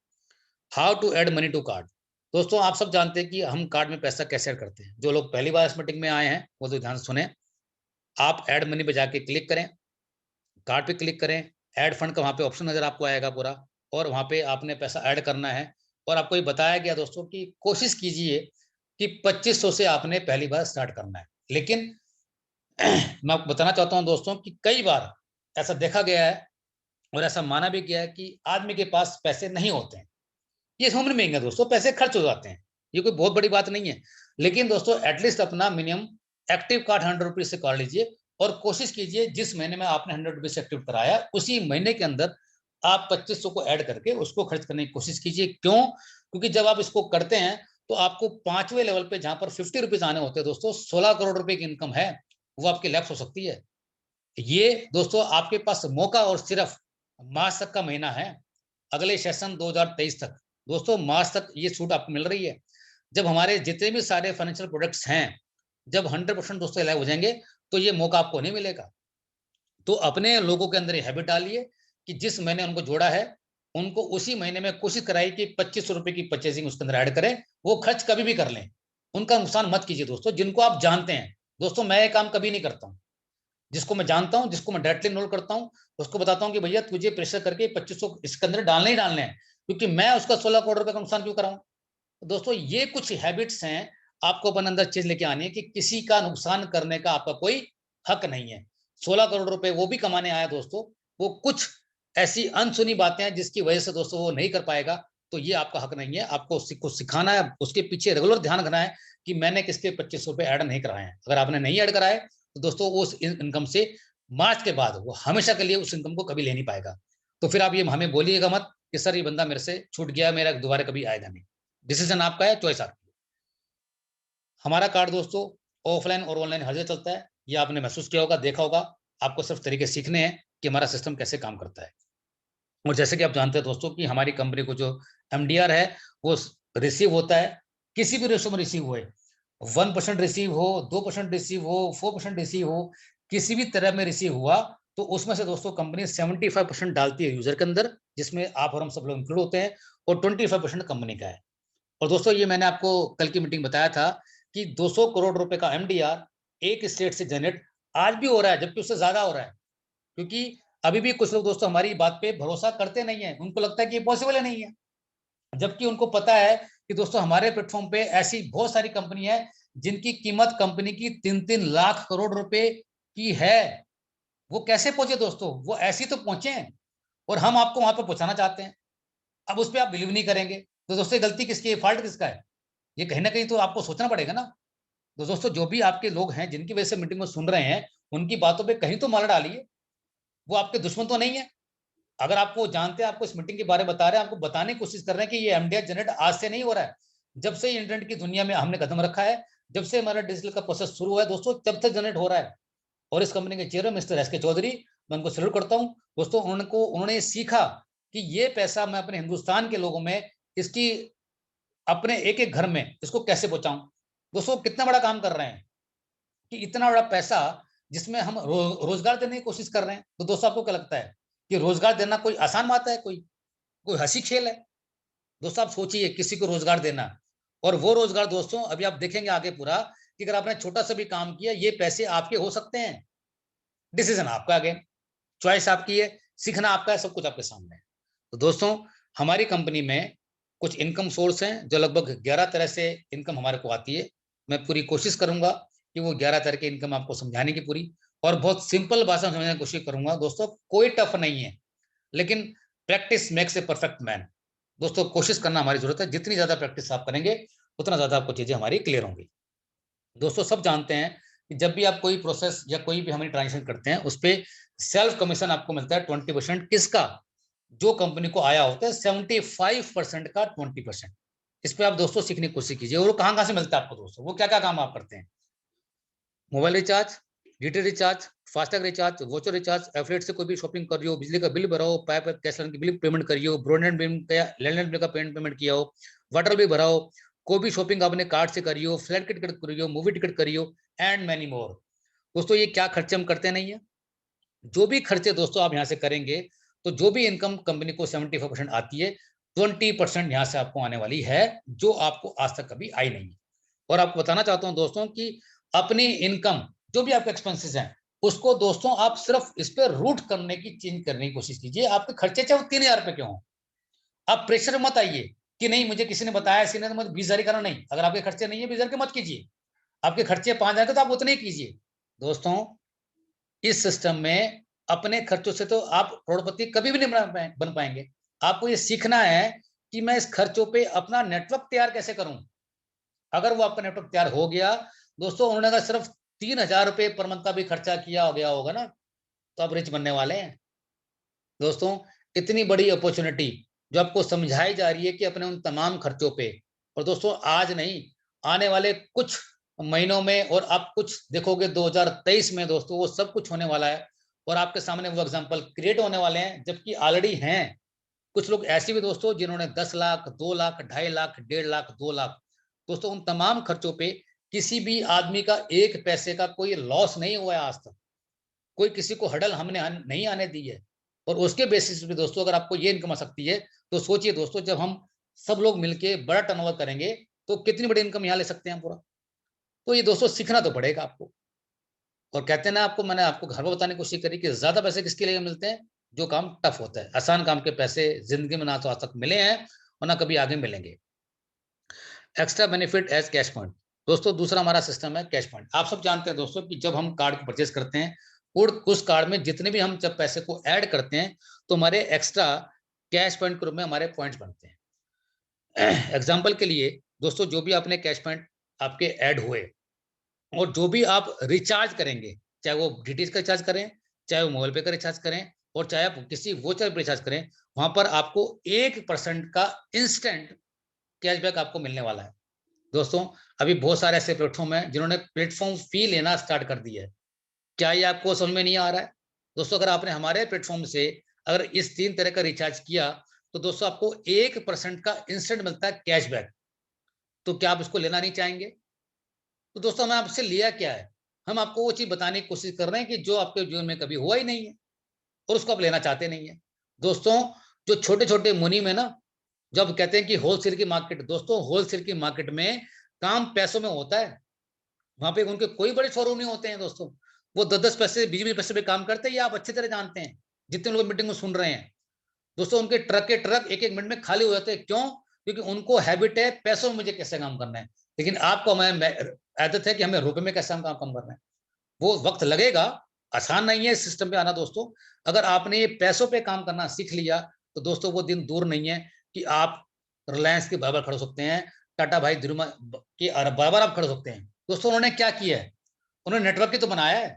How to add money to card. दोस्तों आप सब जानते हैं कि हम कार्ड में पैसा कैसे ऐड करते हैं। जो लोग पहली बार इस मीटिंग में आए हैं वो तो ध्यान से सुने। आप ऐड मनी पे जाके क्लिक करें, कार्ड पे क्लिक करें, ऐड फंड का वहाँ पे ऑप्शन नजर आपको आएगा पूरा, और वहाँ पे आपने पैसा ऐड करना है। और आपको ये बताया गया दोस्तों कि कोशिश कीजिए कि 2500 से आपने पहली बार स्टार्ट करना है। लेकिन मैं आपको बताना चाहता हूँ दोस्तों कि कई बार ऐसा देखा गया है और ऐसा माना भी गया है कि आदमी के पास पैसे नहीं होते हैं। ये समझ में है दोस्तों, पैसे खर्च हो जाते हैं, ये कोई बहुत बड़ी बात नहीं है। लेकिन दोस्तों एटलीस्ट अपना मिनिमम एक्टिव कार्ड 100 रुपीज से कर लीजिए और कोशिश कीजिए जिस महीने में आपने 100 रुपीज एक्टिव कराया उसी महीने के अंदर आप 2500 को ऐड करके उसको खर्च करने की कोशिश कीजिए। क्यों? क्योंकि जब आप इसको करते हैं तो आपको 5वें लेवल पे जहां पर 50 रुपीज आने होते हैं दोस्तों, 16 करोड़ रुपए की इनकम है, वो आपकी लैप्स हो सकती है। ये दोस्तों आपके पास मौका और सिर्फ मार्च तक का महीना है, अगले सेशन 2023 तक। दोस्तों मार्च तक ये छूट आपको मिल रही है। जब हमारे जितने भी सारे फाइनेंशियल प्रोडक्ट्स हैं जब 100% दोस्तों लाइव हो जाएंगे तो ये मौका आपको नहीं मिलेगा। तो अपने लोगों के अंदर ये हैबिट डालिए कि जिस महीने उनको जोड़ा है उनको उसी महीने में कोशिश कराई कि 2500 रुपए की परचेसिंग उसके अंदर ऐड करें। वो खर्च कभी भी कर लें, उनका नुकसान मत कीजिए दोस्तों। जिनको आप जानते हैं दोस्तों, मैं ये काम कभी नहीं करता हूँ। जिसको मैं जानता हूं, जिसको मैं डायरेक्टली इनरोल करता हूं, उसको बताता हूं कि भैया तुझे प्रेशर करके 2500 इसके अंदर डालने ही डालने हैं, क्योंकि मैं उसका 16 करोड़ रुपए का नुकसान क्यों कराऊं। तो दोस्तों ये कुछ हैबिट्स हैं, आपको अपन अंदर चीज लेके आनी है कि किसी का नुकसान करने का आपका कोई हक नहीं है। 16 करोड़ रुपए वो भी कमाने आया दोस्तों, वो कुछ ऐसी अनसुनी बातें हैं जिसकी वजह से दोस्तों वो नहीं कर पाएगा। तो ये आपका हक नहीं है, आपको कुछ सिखाना है, उसके पीछे रेगुलर ध्यान रखना है कि मैंने किसके 2500 रुपए ऐड नहीं कराए हैं। अगर आपने नहीं ऐड कराए तो दोस्तों उस इनकम से मार्च के बाद वो हमेशा के लिए उस इनकम को कभी ले नहीं पाएगा। तो फिर आप ये हमें बोलिएगा मत कि सर ये बंदा मेरे से छूट गया, मेरा दोबारा कभी आएगा नहीं। डिसीजन आपका है, चॉइस आपकी है। हमारा कार्ड दोस्तों ऑफलाइन और ऑनलाइन हर जगह चलता है, ये आपने महसूस किया होगा, देखा होगा। आपको सिर्फ तरीके सीखने हैं कि हमारा सिस्टम कैसे काम करता है। और जैसे कि आप जानते हैं दोस्तों कि हमारी कंपनी को जो एमडीआर है वो रिसीव होता है, किसी भी रेशो में रिसीव हुए, 1% रिसीव हो, 2% रिसीव हो, 4% रिसीव हो, किसी भी तरह में रिसीव हुआ तो उसमें से दोस्तों कंपनी 75% डालती है यूजर के अंदर, जिसमें आप और हम सब लोग इंक्लूड होते हैं, और 25% कंपनी का है। और दोस्तों ये मैंने आपको कल की मीटिंग बताया था कि 200 करोड़ रुपए का एमडीआर एक स्टेट से जनरेट आज भी हो रहा है, जबकि उससे ज्यादा हो रहा है। क्योंकि अभी भी कुछ लोग दोस्तों हमारी बात पे भरोसा करते नहीं है, उनको लगता है कि ये पॉसिबल ही नहीं है, जबकि उनको पता है कि दोस्तों हमारे प्लेटफॉर्म पे ऐसी बहुत सारी कंपनी है जिनकी कीमत कंपनी की 3-3 लाख करोड़ रुपए की है। वो कैसे पहुंचे दोस्तों? वो ऐसी तो पहुंचे हैं और हम आपको वहां पर पहुंचाना चाहते हैं। अब उस पर आप बिलीव नहीं करेंगे तो दोस्तों गलती किसकी है, फॉल्ट किसका है? ये कहीं ना कहीं तो आपको सोचना पड़ेगा ना। तो दोस्तों जो भी आपके लोग हैं जिनकी वजह से मीटिंग में सुन रहे हैं, उनकी बातों पे कहीं तो माला डालिए। वो आपके दुश्मन तो नहीं है। अगर आपको जानते हैं, आपको इस मीटिंग के बारे में बता रहे हैं, आपको बताने की कोशिश कर रहे हैं कि ये एमडीआर जनरेट आज से नहीं हो रहा है। जब से इंटरनेट की दुनिया में हमने कदम रखा है, जब से हमारा डिजिटल का प्रोसेस शुरू हुआ है दोस्तों, तब तक जनरेट हो रहा है। और इस कंपनी के चेयरमैन मिस्टर एस के चौधरी, मैं उनको सैल्यूट करता हूँ दोस्तों। उन्होंने सीखा कि ये पैसा मैं अपने हिंदुस्तान के लोगों में इसकी अपने एक एक घर में इसको कैसे पहुंचाऊं। दोस्तों कितना बड़ा काम कर रहे हैं कि इतना बड़ा पैसा जिसमें हम रोजगार देने की कोशिश कर रहे हैं। तो दोस्तों आपको क्या लगता है कि रोजगार देना कोई आसान बात है? कोई कोई हंसी खेल है? दोस्तों आप सोचिए किसी को रोजगार देना, और वो रोजगार दोस्तों अभी आप देखेंगे आगे पूरा कि अगर आपने छोटा सा भी काम किया ये पैसे आपके हो सकते हैं। डिसीजन आपका, आगे चॉइस आपकी है, सीखना आपका है, सब कुछ आपके सामने है। तो दोस्तों हमारी कंपनी में कुछ इनकम सोर्स हैं जो लगभग 11 तरह से इनकम हमारे को आती है। मैं पूरी कोशिश करूंगा कि वो 11 तरह की इनकम आपको समझाने की पूरी, और बहुत सिंपल भाषा में समझाने की कोशिश करूंगा दोस्तों। कोई टफ नहीं है, लेकिन practice makes a perfect man. दोस्तों कोशिश करना हमारी जरूरत है, जितनी ज्यादा प्रैक्टिस आप करेंगे उतना ज्यादा आपको चीजें हमारी क्लियर होंगी। दोस्तों सब जानते हैं कि जब भी आप कोई प्रोसेस या कोई भी हमारी ट्रांजेक्शन करते हैं उस पर सेल्फ कमीशन आपको मिलता है 20%। किसका? जो कंपनी को आया होता है 75% का 20%। इस पे आप दोस्तों सीखने की कोशिश कीजिए। और वो कहाँ से मिलता है आपको दोस्तों, वो क्या क्या काम आप करते हैं? Mobile recharge, DTH recharge, FASTag recharge, voucher recharge, affiliate से कोई भी शॉपिंग कर रही हो, बिजली का बिल भरा हो, पाइप गैस लाइन की बिल पेमेंट करी हो, ब्रॉडबैंड बिल का लैंडलाइन बिल का पेमेंट किया हो, वाटर बिल भरा हो, कोई भी शॉपिंग आपने कार्ड से करी हो, फ्लाइट टिकट करी हो, मूवी टिकट करी हो, एंड मैनी मोर। दोस्तों ये क्या खर्चे हम करते नहीं है? जो भी खर्चे दोस्तों आप यहाँ से करेंगे, तो जो भी इनकम कंपनी को 75% आती है, 20% यहाँ से आपको आने वाली है, जो आपको आज तक कभी आई नहीं है। और आपको बताना चाहता हूँ दोस्तों कि अपनी इनकम, जो भी आपके एक्सपेंसेस हैं, उसको दोस्तों आप सिर्फ इस पे रूट करने की, चेंज करने की कोशिश कीजिए। आपके खर्चे चाहे वो 3,000 रुपए क्यों हो, आप प्रेशर मत आइए कि नहीं मुझे किसी ने बताया, इसी ने तो मत 20,000 करना। नहीं, अगर आपके खर्चे नहीं है 20,000 के मत कीजिए। आपके खर्चे 5,000 के तो आप उतने ही कीजिए। दोस्तों इस सिस्टम में अपने खर्चों से तो आप करोड़पति कभी भी नहीं बन पाएंगे। आपको ये सीखना है कि मैं इस खर्चों पे अपना नेटवर्क तैयार कैसे करूं। अगर वो आपका नेटवर्क तैयार हो गया दोस्तों, उन्होंने अगर सिर्फ 3,000 रुपए पर मंथ का भी खर्चा किया हो गया होगा ना, तो आप रिच बनने वाले हैं। दोस्तों इतनी बड़ी अपॉर्चुनिटी जो आपको समझाई जा रही है कि अपने उन तमाम खर्चों पे, और दोस्तों आज नहीं, आने वाले कुछ महीनों में, और आप कुछ देखोगे 2023 में दोस्तों, वो सब कुछ होने वाला है। और आपके सामने वो एग्जांपल क्रिएट होने वाले हैं, जबकि ऑलरेडी हैं। कुछ लोग ऐसे भी दोस्तों जिन्होंने 10 लाख, 2 लाख, 2.5 लाख, 1.5 लाख, 2 लाख, दोस्तों उन तमाम खर्चों पे किसी भी आदमी का एक पैसे का कोई लॉस नहीं हुआ है आज तक। कोई किसी को हडल हमने नहीं आने दी है। और उसके बेसिस पे दोस्तों अगर आपको ये इनकम आ सकती है, तो सोचिए दोस्तों, जब हम सब लोग मिलके बड़ा टर्नओवर करेंगे, तो कितनी बड़ी इनकम यहाँ ले सकते हैं पूरा। तो ये दोस्तों सीखना तो पड़ेगा आपको। और कहते हैं ना, आपको मैंने आपको घर में बताने की कोशिश करी कि ज्यादा पैसे किसके लिए मिलते हैं? जो काम टफ होता है। आसान काम के पैसे जिंदगी में ना तो आज तक मिले हैं और ना कभी आगे मिलेंगे। Extra benefit as cash point. दोस्तों दूसरा हमारा सिस्टम है कैश पॉइंट। आप सब जानते हैं दोस्तों कि जब हम कार्ड को परचेज करते हैं, और उस कार्ड में जितने भी हम जब पैसे को ऐड करते हैं, तो हमारे एक्स्ट्रा कैश पॉइंट के रूप में हमारे पॉइंट्स बनते हैं। एग्जाम्पल के लिए दोस्तों, जो भी आपने कैश पॉइंट आपके ऐड हुए, और जो भी आप रिचार्ज करेंगे, चाहे वो डीटीएच का रिचार्ज करें, चाहे वो मोबाइल पे का रिचार्ज करें, और चाहे आप किसी वोचर पे रिचार्ज करें, वहां पर आपको 1% का इंस्टेंट कैशबैक आपको मिलने वाला है। दोस्तों अभी बहुत सारे ऐसे प्लेटफॉर्म हैं जिन्होंने प्लेटफॉर्म फी लेना स्टार्ट कर दिया है। क्या ये आपको समझ में नहीं आ रहा है? दोस्तों अगर आपने हमारे प्लेटफॉर्म से अगर इस 3 तरह का रिचार्ज किया, तो दोस्तों आपको 1% का इंस्टेंट मिलता है कैशबैक। तो क्या आप इसको लेना नहीं चाहेंगे? तो दोस्तों हमें आपसे लिया क्या है? हम आपको वो चीज बताने की कोशिश कर रहे हैं कि जो आपके जीवन में कभी हुआ ही नहीं है, और उसको आप लेना चाहते नहीं है। दोस्तों जो छोटे छोटे मुनि में ना, जब कहते हैं कि होलसेल की मार्केट, दोस्तों होलसेल की मार्केट में काम पैसों में होता है। वहां पे उनके कोई बड़े शोरूम नहीं होते हैं दोस्तों। वो 10-10 पैसे, 20-20 पैसे पे काम करते हैं, ये आप अच्छी तरह जानते हैं, जितने लोग मीटिंग में सुन रहे हैं। दोस्तों उनके ट्रक के ट्रक एक एक मिनट में खाली हो जाते हैं। क्यों? क्योंकि उनको हैबिट है पैसों में मुझे कैसे काम करना है। लेकिन आपको, हमें आदत है कि हमें रुपए में कैसे हम काम करना है। वो वक्त लगेगा, आसान नहीं है इस सिस्टम पे आना दोस्तों। अगर आपने ये पैसों पे काम करना सीख लिया, तो दोस्तों वो दिन दूर नहीं है कि आप रिलायंस के बराबर खड़े हो सकते हैं, टाटा भाई धीरुमा के बराबर आप खड़े हो सकते हैं। दोस्तों उन्होंने क्या किया है? उन्होंने नेटवर्क ही तो बनाया है।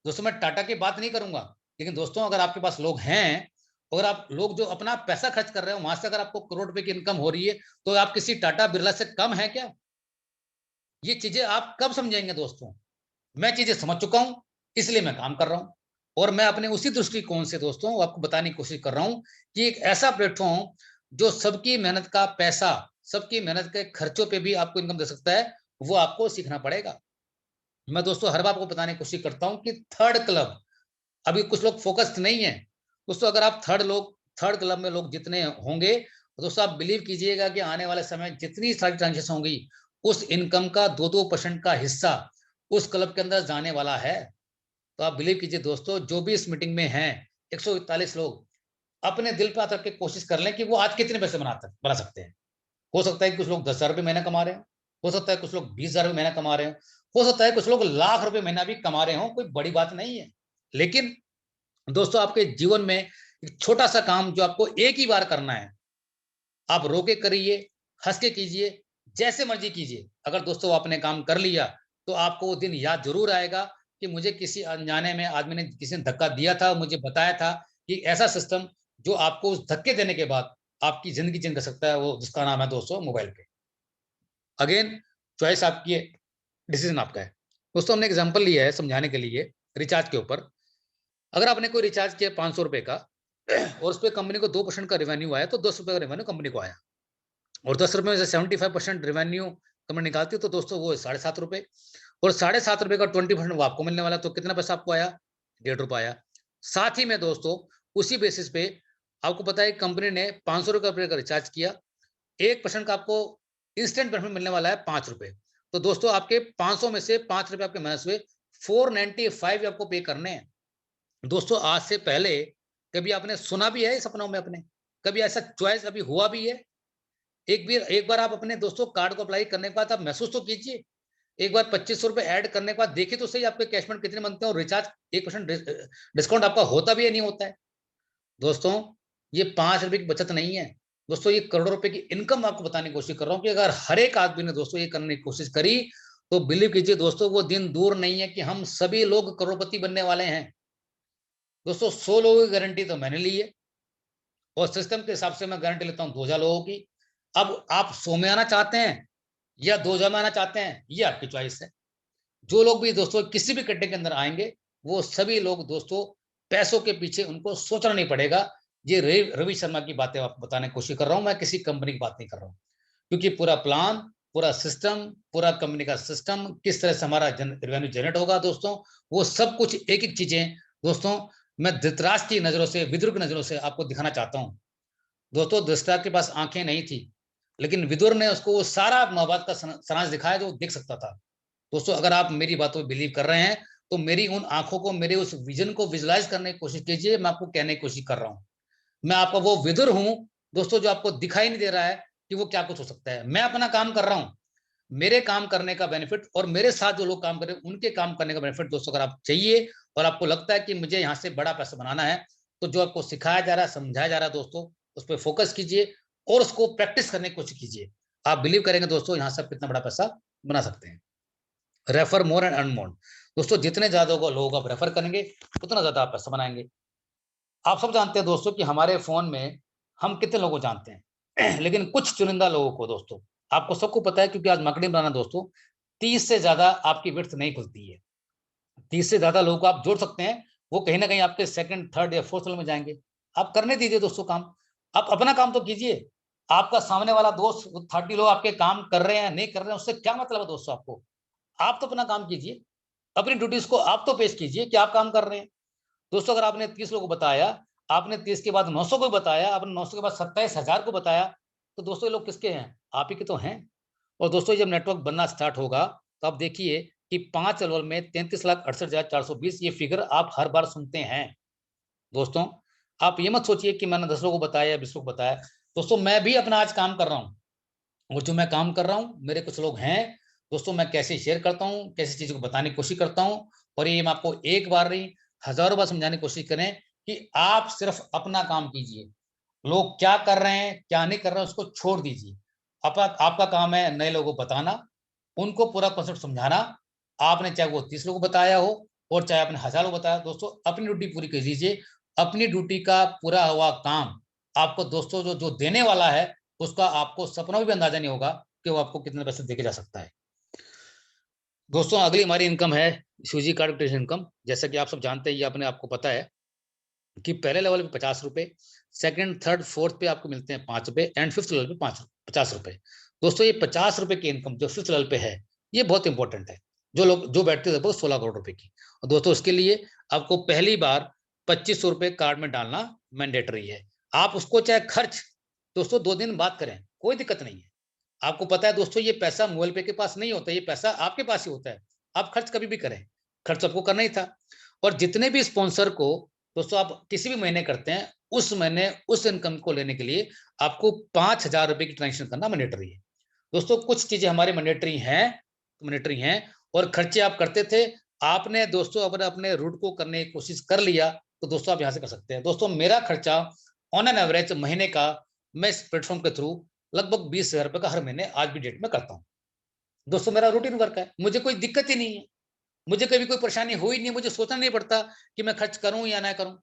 दोस्तों मैं टाटा की बात नहीं करूंगा, लेकिन दोस्तों अगर आपके पास लोग हैं, अगर आप लोग जो अपना पैसा खर्च कर रहे हो, वहां से अगर आपको करोड़ रुपए की इनकम हो रही है, तो आप किसी टाटा बिरला से कम है क्या? ये चीजें आप कब समझेंगे दोस्तों? मैं चीजें समझ चुका हूं, इसलिए मैं काम कर रहा हूं। और मैं अपने उसी दृष्टिकोण से दोस्तों आपको बताने की कोशिश कर रहा हूं कि एक ऐसा प्लेटफॉर्म जो सबकी मेहनत का पैसा, सबकी मेहनत के खर्चों पे भी आपको इनकम दे सकता है, वो आपको सीखना पड़ेगा। मैं दोस्तों हर बार आपको बताने की कोशिश करता हूं कि थर्ड क्लब, अभी कुछ लोग फोकस्ड नहीं है दोस्तों। अगर आप थर्ड क्लब में लोग जितने होंगे, तो दोस्तों आप बिलीव कीजिएगा कि आने वाले समय जितनी सारी ट्रांजेक्शन होंगी, उस इनकम का 2-2% का हिस्सा उस क्लब के अंदर जाने वाला है। तो आप बिलीव कीजिए दोस्तों, जो भी इस मीटिंग में हैं 141 लोग, अपने दिल पे आकर के कोशिश कर लें कि वो आज कितने पैसे बना सकते हैं। हो सकता है कुछ लोग 10,000 रुपये महीना कमा रहे हो, हो सकता है कुछ लोग 20,000 रुपये महीना कमा रहे हो सकता है कुछ लोग लाख रुपए महीना भी कमा रहे हो। कोई बड़ी बात नहीं है। लेकिन दोस्तों आपके जीवन में एक छोटा सा काम जो आपको एक ही बार करना है, आप रोके करिए, हंस के कीजिए, जैसे मर्जी कीजिए। अगर दोस्तों आपने काम कर लिया, तो आपको वो दिन याद जरूर आएगा कि मुझे किसी अनजाने में आदमी ने, किसी ने धक्का दिया था, मुझे बताया था कि ऐसा सिस्टम जो आपको उस धक्के देने के बाद आपकी जिंदगी चेंज कर सकता है, वो जिसका नाम है दोस्तों मोबाइल पे। अगेन चॉइस आपकी है, डिसीजन आपका है। दोस्तों हमने एग्जांपल लिया है समझाने के लिए रिचार्ज के ऊपर। अगर आपने कोई रिचार्ज किया 500 रुपए का और उस पर कंपनी को 2% का रेवेन्यू आया, तो 10 रुपए का रेवेन्यू कंपनी को आया, और 10 रुपए में से 75% रेवेन्यू कंपनी निकालती है, तो दोस्तों वो 7.5 रुपए, और 7.5 रुपए का 20% वो आपको मिलने वाला, तो कितना पैसा आपको आया? 1.5 रुपए आया। साथ ही में दोस्तों उसी बेसिस पे आपको पता है कंपनी ने 500 रुपए का रिचार्ज किया, 1% का आपको इंस्टेंट बेनिफिट मिलने वाला है 5 रुपए। तो दोस्तों आपके 500 में से 5 रुपए आपके माइनस हुए, 495 आपको पे करने हैं। दोस्तों आज से पहले कभी आपने सुना भी है सपनों में अपने? कभी ऐसा चॉइस अभी हुआ भी है? एक बार आप अपने दोस्तों कार्ड को अप्लाई करने के बाद आप महसूस तो कीजिए। एक बार 2500 रुपए ऐड करने के बाद देखिए तो सही आपके कैशमेंट कितने बनते हैं, और रिचार्ज 1% डिस्काउंट आपका होता भी है नहीं होता है। दोस्तों ये 5 रुपए की बचत नहीं है दोस्तों, ये करोड़ों रुपए की इनकम आपको बताने की कोशिश कर रहा हूँ कि अगर हर एक आदमी ने दोस्तों ये करने की कोशिश करी, तो बिलीव कीजिए दोस्तों वो दिन दूर नहीं है कि हम सभी लोग करोड़पति बनने वाले हैं। दोस्तों 100 लोगों की गारंटी तो मैंने ली है, और सिस्टम के हिसाब से मैं गारंटी लेता हूँ 2000 लोगों की। अब आप 100 में आना चाहते हैं या 2000 में आना चाहते हैं, ये आपकी चॉइस है। जो लोग भी दोस्तों किसी भी गड्ढे के अंदर आएंगे, वो सभी लोग दोस्तों पैसों के पीछे उनको सोचना नहीं पड़ेगा। ये रवि शर्मा की बातें आपको बताने की कोशिश कर रहा हूं, मैं किसी कंपनी की बात नहीं कर रहा हूं, क्योंकि पूरा प्लान, पूरा सिस्टम, पूरा कंपनी का सिस्टम, किस तरह से हमारा रेवेन्यू जनरेट होगा दोस्तों, वो सब कुछ एक एक चीजें दोस्तों मैं धृतराष्ट्र की नजरों से, विदुर की नजरों से आपको दिखाना चाहता हूँ। दोस्तों धृतराष्ट्र के पास आंखें नहीं थी, लेकिन विदुर ने उसको वो सारा महाभारत का सारांश दिखाया जो देख सकता था। दोस्तों अगर आप मेरी बातों में बिलीव कर रहे हैं, तो मेरी उन आंखों को, मेरे उस विजन को विजुलाइज करने की कोशिश कीजिए। मैं आपको कहने की कोशिश कर रहा हूं, मैं आपका वो विदुर हूं दोस्तों, जो आपको दिखाई नहीं दे रहा है कि वो क्या कुछ हो सकता है। मैं अपना काम कर रहा हूं, मेरे काम करने का बेनिफिट और मेरे साथ जो लोग काम कर रहे हैं उनके काम करने का बेनिफिट दोस्तों अगर आप चाहिए, और आपको लगता है कि मुझे यहाँ से बड़ा पैसा बनाना है, तो जो आपको सिखाया जा रहा है, समझाया जा रहा है दोस्तों, उस पर फोकस कीजिए और उसको प्रैक्टिस करने की कोशिश कीजिए। आप बिलीव करेंगे दोस्तों यहाँ से आप कितना बड़ा पैसा बना सकते हैं। Refer more and earn more. दोस्तों जितने ज्यादा लोग आप रेफर करेंगे, उतना ज्यादा आप पैसा बनाएंगे। आप सब जानते हैं दोस्तों कि हमारे फोन में हम कितने लोगों को जानते हैं लेकिन कुछ चुनिंदा लोगों को दोस्तों, आपको सबको पता है, क्योंकि आज मार्केटिंग बनाना दोस्तों 30 से ज्यादा आपकी विड्थ नहीं खुलती है। 30 से ज्यादा लोगों को आप जोड़ सकते हैं, वो कहीं ना कहीं आपके सेकंड, थर्ड या फोर्थ लेवल में जाएंगे। आप करने दीजिए दोस्तों काम, आप अपना काम तो कीजिए। आपका सामने वाला दोस्त 30 लोग आपके काम कर रहे हैं नहीं कर रहे हैं, उससे क्या मतलब है दोस्तों आपको? आप तो अपना काम कीजिए, अपनी ड्यूटीज को आप तो पेश कीजिए कि आप काम कर रहे हैं। दोस्तों अगर आपने 30 लोगों को बताया, आपने 30 के बाद 900 को बताया, आपने 900 के बाद 27,000 को बताया, तो दोस्तों ये लोग किसके हैं? आप ही के तो हैं। और दोस्तों जब नेटवर्क बनना स्टार्ट होगा, तो आप देखिए कि 5 लेवल में 33,68,420 ये फिगर आप हर बार सुनते हैं। दोस्तों आप ये मत सोचिए कि मैंने 10 लोगों को बताया या 20 लोगों को बताया। दोस्तों मैं भी अपना आज काम कर रहा हूँ, और जो मैं काम कर रहा हूँ मेरे कुछ लोग हैं दोस्तों, मैं कैसे शेयर करता हूँ, कैसी चीजों को बताने की कोशिश करता हूँ। और ये मैं आपको एक बार नहीं हजारों बार समझाने की कोशिश करें कि आप सिर्फ अपना काम कीजिए। लोग क्या कर रहे हैं क्या नहीं कर रहे हैं उसको छोड़ दीजिए। आपका काम है नए लोगों को बताना, उनको पूरा कॉन्सेप्ट समझाना। आपने चाहे वो 30 लोगों को बताया हो और चाहे आपने 1000 लोग बताया, दोस्तों अपनी ड्यूटी पूरी कर दीजिए। अपनी ड्यूटी का पूरा हुआ काम आपको दोस्तों जो जो देने वाला है, उसका आपको सपनों में भी अंदाजा नहीं होगा कि वो आपको कितने पैसे देके जा सकता है। दोस्तों अगली हमारी इनकम है सूजी कार्ड इनकम। जैसा कि आप सब जानते हैं, ये अपने आपको पता है कि पहले लेवल पे 50 रुपए, सेकंड, थर्ड, फोर्थ पे आपको मिलते हैं 5 रुपए, एंड फिफ्थ लेवल पे 50 रुपए। दोस्तों ये 50 रुपए की इनकम जो फिफ्थ लेवल पे है, ये बहुत इंपॉर्टेंट है। जो लोग जो बैठते हैं 16 करोड़ रुपए की। और दोस्तों उसके लिए आपको पहली बार 2500 रुपए कार्ड में डालना मैंडेटरी है। आप उसको चाहे खर्च दोस्तों 2 दिन बाद करें, कोई दिक्कत नहीं है। आपको पता है दोस्तों ये पैसा मोबाइल पे के पास नहीं होता, ये पैसा आपके पास ही होता है। आप खर्च कभी भी करें, खर्च आपको करना ही था। और जितने भी स्पॉन्सर को दोस्तों आप किसी भी महीने करते हैं, उस महीने उस इनकम को लेने के लिए आपको 5,000 रुपए की ट्रांजेक्शन करना मैंडेटरी है। दोस्तों कुछ चीजें हमारे मैंडेटरी हैं और खर्चे आप करते थे। आपने दोस्तों अगर अपने रूट को करने की कोशिश कर लिया, तो दोस्तों आप यहां से कर सकते हैं। दोस्तों मेरा खर्चा ऑन एन एवरेज महीने का, मैं इस प्लेटफॉर्म के थ्रू लगभग 20,000 रुपए का हर महीने आज भी डेट में करता हूँ। दोस्तों मेरा रूटीन वर्क है, मुझे कोई दिक्कत ही नहीं है, मुझे कभी कोई परेशानी हुई नहीं, मुझे सोचना नहीं पड़ता कि मैं खर्च करूं या ना करूं।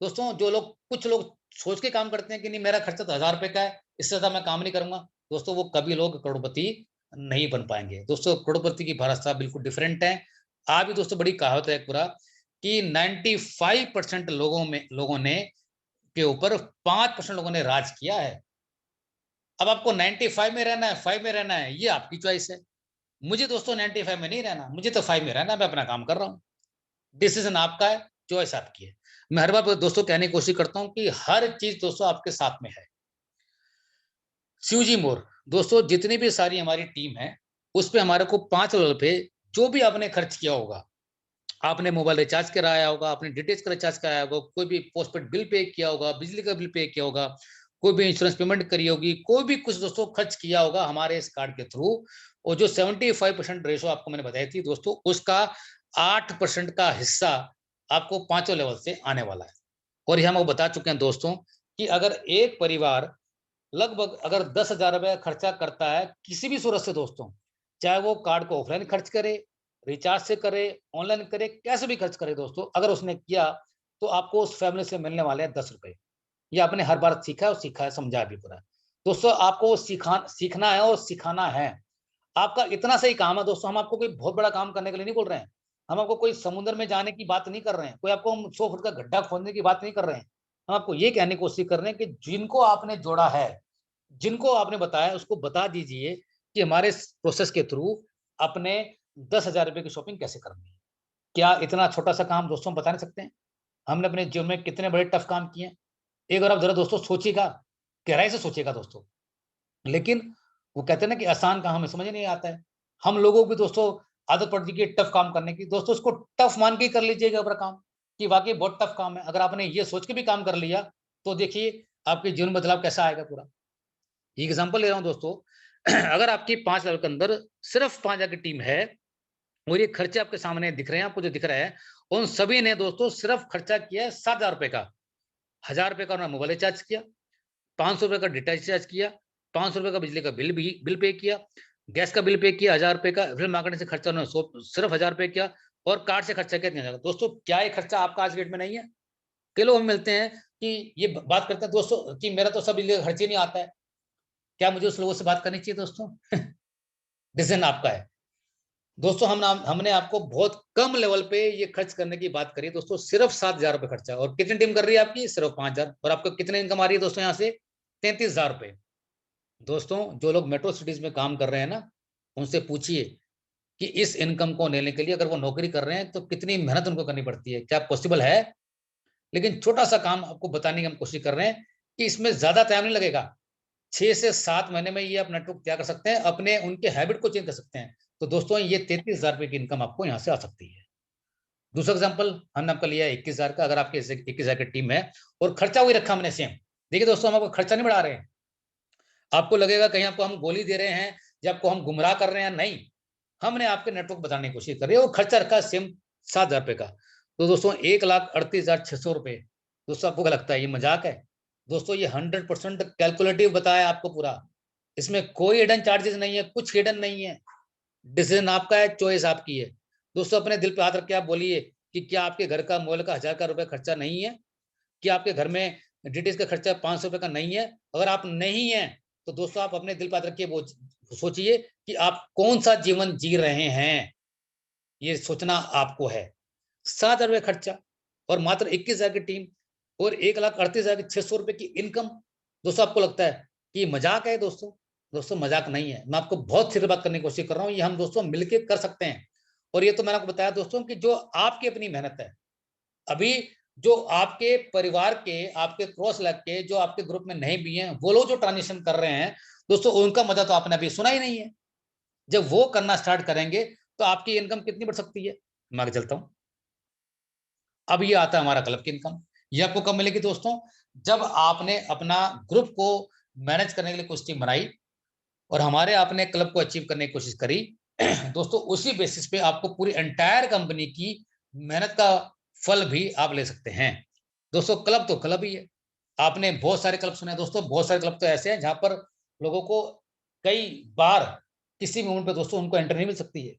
दोस्तों जो लोग, कुछ लोग सोच के काम करते हैं कि नहीं मेरा खर्चा तो 1000 रुपए का है, इससे ज्यादा मैं काम नहीं करूंगा, दोस्तों वो कभी लोग करोड़पति नहीं बन पाएंगे। दोस्तों करोड़पति की भाषा बिल्कुल डिफरेंट है। आप भी दोस्तों बड़ी कहावत है पूरा कि 95% लोगों ने के ऊपर 5% लोगों ने राज किया है। अब आपको 95 में रहना है, 5 में रहना है, ये आपकी चॉइस है। मुझे दोस्तों 95 में नहीं रहना, मुझे तो 5 में रहना, मैं अपना काम कर रहा हूँ। डिसीजन आपका है, चॉइस आपकी है। मैं हर बार दोस्तों कहने की कोशिश करता हूँ कि हर चीज दोस्तों आपके साथ में है। शिवजी मोर, दोस्तों जितनी भी सारी हमारी टीम है, उस पे हमारे को 5 लेवल पे जो भी आपने खर्च किया होगा, आपने मोबाइल रिचार्ज कराया होगा, आपने डीटीएच का रिचार्ज कराया होगा, कोई भी पोस्टपेड बिल पे किया होगा, बिजली का बिल पे किया होगा, कोई भी इंश्योरेंस पेमेंट करी होगी, कोई भी कुछ दोस्तों खर्च किया होगा हमारे इस कार्ड के थ्रू, और जो 75% रेशो आपको मैंने बताई थी दोस्तों, उसका 8% का हिस्सा आपको 5 लेवल से आने वाला है। और ये हम आपको बता चुके हैं दोस्तों कि अगर एक परिवार लगभग अगर 10,000 रुपए खर्चा करता है किसी भी सूरत से दोस्तों, चाहे वो कार्ड को ऑफलाइन खर्च करे, रिचार्ज से करे, ऑनलाइन करे, कैसे भी खर्च करे दोस्तों, अगर उसने किया तो आपको उस फैमिली से मिलने वाले हैं 10 रुपए। ये आपने हर बार सीखा है और सीखा है, समझा भी पूरा। दोस्तों आपको सीखना है और सिखाना है। आपका इतना सही काम है दोस्तों, हम आपको कोई बहुत बड़ा काम करने के लिए नहीं बोल रहे हैं। हम आपको कोई समुद्र में जाने की बात नहीं कर रहे हैं, कोई आपको हम 100 फुट का गड्ढा खोदने की बात नहीं कर रहे हैं। हम आपको ये कहने की कोशिश कर रहे हैं कि जिनको आपने जोड़ा है, जिनको आपने बताया, उसको बता दीजिए कि हमारे इस प्रोसेस के थ्रू अपने 10,000 रुपए की शॉपिंग कैसे करनी है। क्या इतना छोटा-सा काम दोस्तों हम बता नहीं सकते हैं? हमने अपने जीवन में कितने बड़े टफ काम किए हैं। एक बार आप ज़रा दोस्तों सोचिएगा, गहराई से सोचिएगा दोस्तों। लेकिन वो कहते हैं ना कि आसान काम हमें समझ नहीं आता है। हम लोगों को भी दोस्तों आदत पड़ चुकी है टफ काम करने की। दोस्तों उसको टफ मान के ही कर लीजिएगा अपना काम, कि वाक़ई बहुत टफ काम है। अगर आपने ये सोच के भी काम कर लिया, तो देखिए आपके जीवन में बदलाव कैसा आएगा पूरा। एग्ज़ाम्पल ले रहा हूँ दोस्तों, अगर आपकी 5 साल के अंदर सिर्फ 5 की टीम है और ये खर्चे आपके सामने दिख रहे हैं, आपको जो दिख रहा है, उन सभी ने दोस्तों सिर्फ खर्चा किया है 7,000 रुपए का। 1,000 रुपए का उन्होंने मोबाइल रिचार्ज किया, ₹500 का डेटा रिचार्ज किया, ₹500 का बिजली का बिल पे किया, गैस का बिल पे किया ₹1,000 का, फिर मार्केटिंग से खर्चा उन्होंने सिर्फ ₹1,000 किया और कार्ड से खर्चा किया 3,000 दोस्तों क्या ये खर्चा आपका आज की डेट में नहीं है? कई लोग हमें मिलते हैं कि ये बात करते हैं दोस्तों कि मेरा तो सब बिजली का खर्च ही नहीं आता है। क्या मुझे उस लोगों से बात करनी चाहिए दोस्तों? डिसीज़न आपका है। दोस्तों हमने आपको बहुत कम लेवल पे ये खर्च करने की बात करी है दोस्तों, सिर्फ 7,000 रुपए खर्चा है और कितनी टीम कर रही है आपकी? सिर्फ 5,000 और आपको कितने इनकम आ रही है दोस्तों यहाँ से? 33,000 रुपए। दोस्तों जो लोग मेट्रो सिटीज़ में काम कर रहे हैं ना, उनसे पूछिए कि इस इनकम को लेने के लिए अगर वो नौकरी कर रहे हैं, तो कितनी मेहनत उनको करनी पड़ती है? क्या पॉसिबल है? लेकिन छोटा-सा काम आपको बताने की हम कोशिश कर रहे हैं कि इसमें ज़्यादा टाइम नहीं लगेगा। 6 से 7 महीने में ये आप नेटवर्क तैयार कर सकते हैं, अपने उनके हैबिट को चेंज कर सकते हैं। तो दोस्तों ये 33,000 रुपए की इनकम आपको यहाँ से आ सकती है। दूसरा एग्ज़ाम्पल हमने आपका लिया है 21,000 का, अगर आपके जैसे 21,000 की टीम है और खर्चा वही रखा हमने सेम। देखिए दोस्तों हम आपका खर्चा नहीं बढ़ा रहे हैं। आपको लगेगा कहीं आपको हम गोली दे रहे हैं या आपको हम गुमराह कर रहे हैं, नहीं। हमने आपके नेटवर्क बताने की कोशिश करी है और खर्चा रखा है सेम 7,000 रुपए का। तो दोस्तों 1,38,600 रुपए, दोस्तों आपको क्या लगता है ये मज़ाक है? दोस्तों ये 100% कैलकुलेटिव बताया आपको पूरा। इसमें कोई हिडन चार्जेस नहीं है, कुछ हिडन नहीं है। डिसीजन आपका है, चॉइस आपकी है। दोस्तों अपने दिल पे हाथ रख के आप बोलिए कि क्या आपके घर का मोबाइल का 1,000 का रुपए खर्चा नहीं है? क्या आपके घर में डीटीएच का खर्चा 500 रुपए का नहीं है? अगर आप नहीं हैं, तो दोस्तों आप अपने दिल पे हाथ रखिए, वो सोचिए कि आप कौन-सा जीवन जी रहे हैं, ये सोचना आपको है। 7,000 रुपए खर्चा और मात्र 21,000 की टीम और 1,38,600 रुपए की इनकम। दोस्तों आपको लगता है कि ये मज़ाक है दोस्तों? दोस्तों मज़ाक नहीं है। मैं आपको बहुत सीरियस बात करने की कोशिश कर रहा हूँ, ये हम दोस्तों मिलके कर सकते हैं। और ये तो मैंने आपको बताया दोस्तों कि जो आपकी अपनी मेहनत है। अभी जो आपके परिवार के, आपके क्रॉस लग के जो आपके ग्रुप में नहीं भी हैं, वो लोग जो ट्रांज़िशन कर रहे हैं, दोस्तों उनका मज़ा तो आपने अभी सुना ही नहीं है। जब वो करना स्टार्ट करेंगे, तो आपकी इनकम कितनी बढ़ सकती है? मैं आगे चलता हूँ। अब ये आता है हमारा क्लब की इनकम। ये आपको कब मिलेगी दोस्तों? जब आपने अपना ग्रुप को मैनेज करने के लिए कुछ टीम बनाई और हमारे आपने क्लब को अचीव करने की कोशिश करी। दोस्तों उसी बेसिस पे आपको पूरी एंटायर कंपनी की मेहनत का फल भी आप ले सकते हैं। दोस्तों क्लब तो क्लब ही है। आपने बहुत सारे क्लब सुने हैं दोस्तों, बहुत सारे क्लब तो ऐसे हैं जहाँ पर लोगों को कई बार किसी मोमेंट पे दोस्तों उनको एंट्री नहीं मिल सकती है।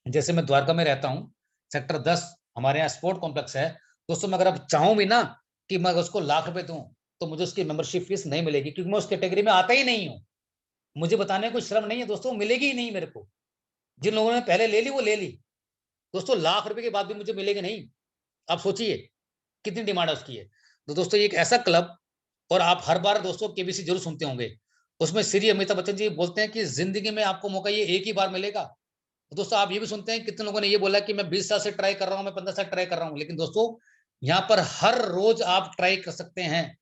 जैसे मैं द्वारका में रहता हूँ, सेक्टर 10 हमारे यहाँ स्पोर्ट कॉम्प्लेक्स है, दोस्तों मैं अगर अब चाहूं भी ना कि मैं उसको ₹1,00,000 दूं, तो मुझे उसकी मेंबरशिप फीस नहीं मिलेगी, क्योंकि मैं उस कैटेगरी में आता ही नहीं हूं। मुझे बताने को शर्म नहीं है दोस्तों, मिलेगी ही नहीं मेरे को। जिन लोगों ने पहले ले ली वो ले ली। दोस्तों ₹1,00,000 के बाद भी मुझे मिलेगी नहीं। आप सोचिए कितनी डिमांड है उसकी है। तो दोस्तों ये एक ऐसा क्लब, और आप हर बार दोस्तों केबीसी जरूर सुनते होंगे। उसमें श्री अमिताभ बच्चन जी बोलते हैं कि जिंदगी में आपको मौका ये एक ही बार मिलेगा। तो दोस्तों आप ये भी सुनते हैं कितने लोगों ने ये बोला कि मैं 20 साल से ट्राई कर रहा हूं, मैं 15 साल ट्राई कर रहा हूं। लेकिन दोस्तों यहाँ पर हर रोज आप ट्राई कर सकते हैं,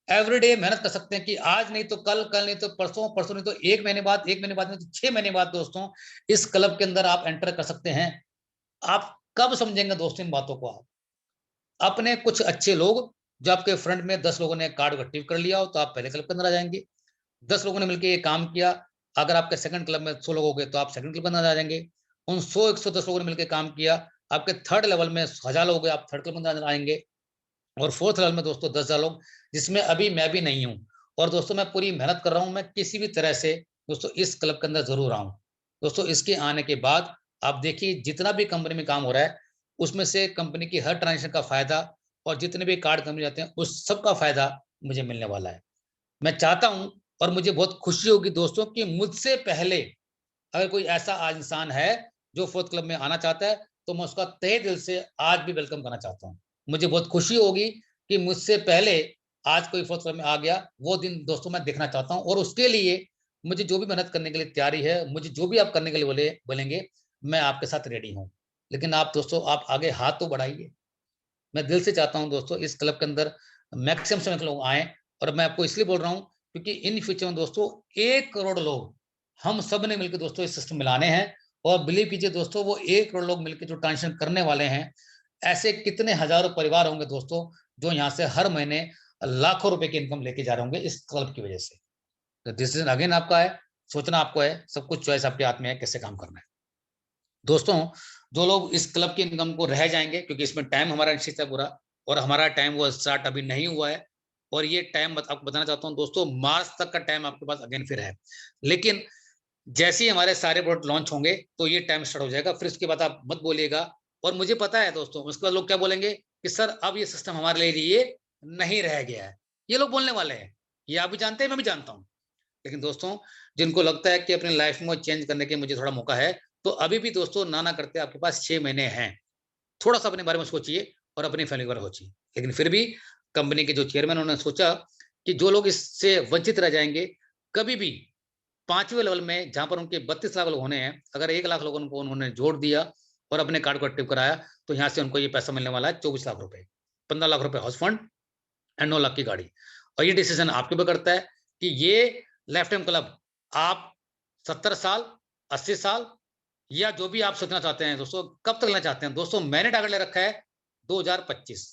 एवरीडे मेहनत कर सकते हैं कि आज नहीं तो कल, कल नहीं तो परसों, परसों नहीं तो 1 महीने बाद, 1 महीने बाद नहीं तो 6 महीने बाद दोस्तों इस क्लब के अंदर आप एंटर कर सकते हैं। आप कब समझेंगे दोस्तों इन बातों को? आप अपने कुछ अच्छे लोग, जो आपके फ्रंट में 10 लोगों ने कार्ड एक्टिव कर लिया हो, तो आप पहले क्लब के अंदर आ जाएंगे। 10 लोगों ने मिलकर ये काम किया, अगर आपके सेकंड क्लब में 100 लोग हो गए तो आप सेकंड क्लब के अंदर आ जाएंगे। उन 100-110 लोगों ने मिलकर काम किया, आपके थर्ड लेवल में 1000 लोग हो गए, आप थर्ड क्लब के अंदर आएंगे। और फोर्थ लेवल में दोस्तों 10,000 लोग, जिसमें अभी मैं भी नहीं हूँ। और दोस्तों मैं पूरी मेहनत कर रहा हूँ, मैं किसी भी तरह से दोस्तों इस क्लब के अंदर जरूर आऊँ। दोस्तों इसके आने के बाद आप देखिए जितना भी कंपनी में काम हो रहा है, उसमें से कंपनी की हर ट्रांजेक्शन का फायदा, और जितने भी कार्ड कंपनी जाते हैं उस सब का फायदा मुझे मिलने वाला है। मैं चाहता हूँ, और मुझे बहुत खुशी होगी दोस्तों कि मुझसे पहले अगर कोई ऐसा आज इंसान है जो फोर्थ क्लब में आना चाहता है, तो मैं उसका तहे दिल से आज भी वेलकम करना चाहता हूँ। मुझे बहुत खुशी होगी कि मुझसे पहले आज कोई फोर्थ क्लब में आ गया, वो दिन दोस्तों मैं देखना चाहता हूँ। और उसके लिए मुझे जो भी मेहनत करने के लिए तैयारी है, मुझे जो भी आप करने के लिए बोलेंगे, मैं आपके साथ रेडी हूँ। लेकिन आप दोस्तों आप आगे हाथ तो बढ़ाइए। मैं दिल से चाहता हूँ दोस्तों इस क्लब के अंदर मैक्सिमम समय के लोग आए। और मैं आपको इसलिए बोल रहा हूँ क्योंकि इन फ्यूचर में दोस्तों 1 करोड़ लोग हम सब ने मिलकर दोस्तों इस सिस्टम में लाने हैं। और बिलीव कीजिए दोस्तों वो 1 करोड़ लोग मिलकर जो ट्रांजेक्शन करने वाले हैं, ऐसे कितने हजारों परिवार होंगे दोस्तों जो यहाँ से हर महीने लाखों रुपए की इनकम लेके जा रहे होंगे इस क्लब की वजह से। तो डिसीजन अगेन आपका है, सोचना आपको है, सब कुछ चॉइस आपके हाथ में है कैसे काम करना है। दोस्तों जो लोग इस क्लब की इनकम को रह जाएंगे, क्योंकि इसमें टाइम हमारा निश्चित है पूरा, और हमारा टाइम वो स्टार्ट अभी नहीं हुआ है। और ये टाइम आपको बताना चाहता हूँ दोस्तों, मार्च तक का टाइम आपके पास अगेन फिर है। लेकिन जैसे ही हमारे सारे प्रोडक्ट लॉन्च होंगे तो ये टाइम स्टार्ट हो जाएगा, फिर उसके बाद आप मत बोलिएगा। और मुझे पता है दोस्तों उसके बाद लोग क्या बोलेंगे कि सर अब ये सिस्टम हमारे लिए नहीं रह गया है। ये लोग बोलने वाले हैं, ये आप भी जानते हैं, मैं भी जानता हूँ। लेकिन दोस्तों जिनको लगता है कि अपनी लाइफ में चेंज करने के मुझे थोड़ा मौका है, तो अभी भी दोस्तों ना ना करते आपके पास 6 महीने हैं। थोड़ा सा अपने बारे में सोचिए और अपनी फैमिली के बारे में सोचिए। लेकिन फिर भी कंपनी के जो चेयरमैन उन्होंने सोचा कि जो लोग इससे वंचित रह जाएंगे, कभी भी 5वें लेवल में जहां पर उनके 32 लाख लोग होने हैं, अगर 1 लाख लोगों को उन्होंने जोड़ दिया और अपने कार्ड को एक्टिव कराया, तो यहाँ से उनको ये पैसा मिलने वाला है 24 लाख रुपए, 15 लाख रुपए हाउस फंड एंड 9 लाख की गाड़ी। और ये डिसीजन आपके ऊपर करता है कि ये लाइफ टाइम क्लब आप 70 साल, 80 साल, या जो भी आप सोचना चाहते हैं दोस्तों, कब तक लेना चाहते हैं दोस्तों? मैंने टारगेट ले रखा है 2025,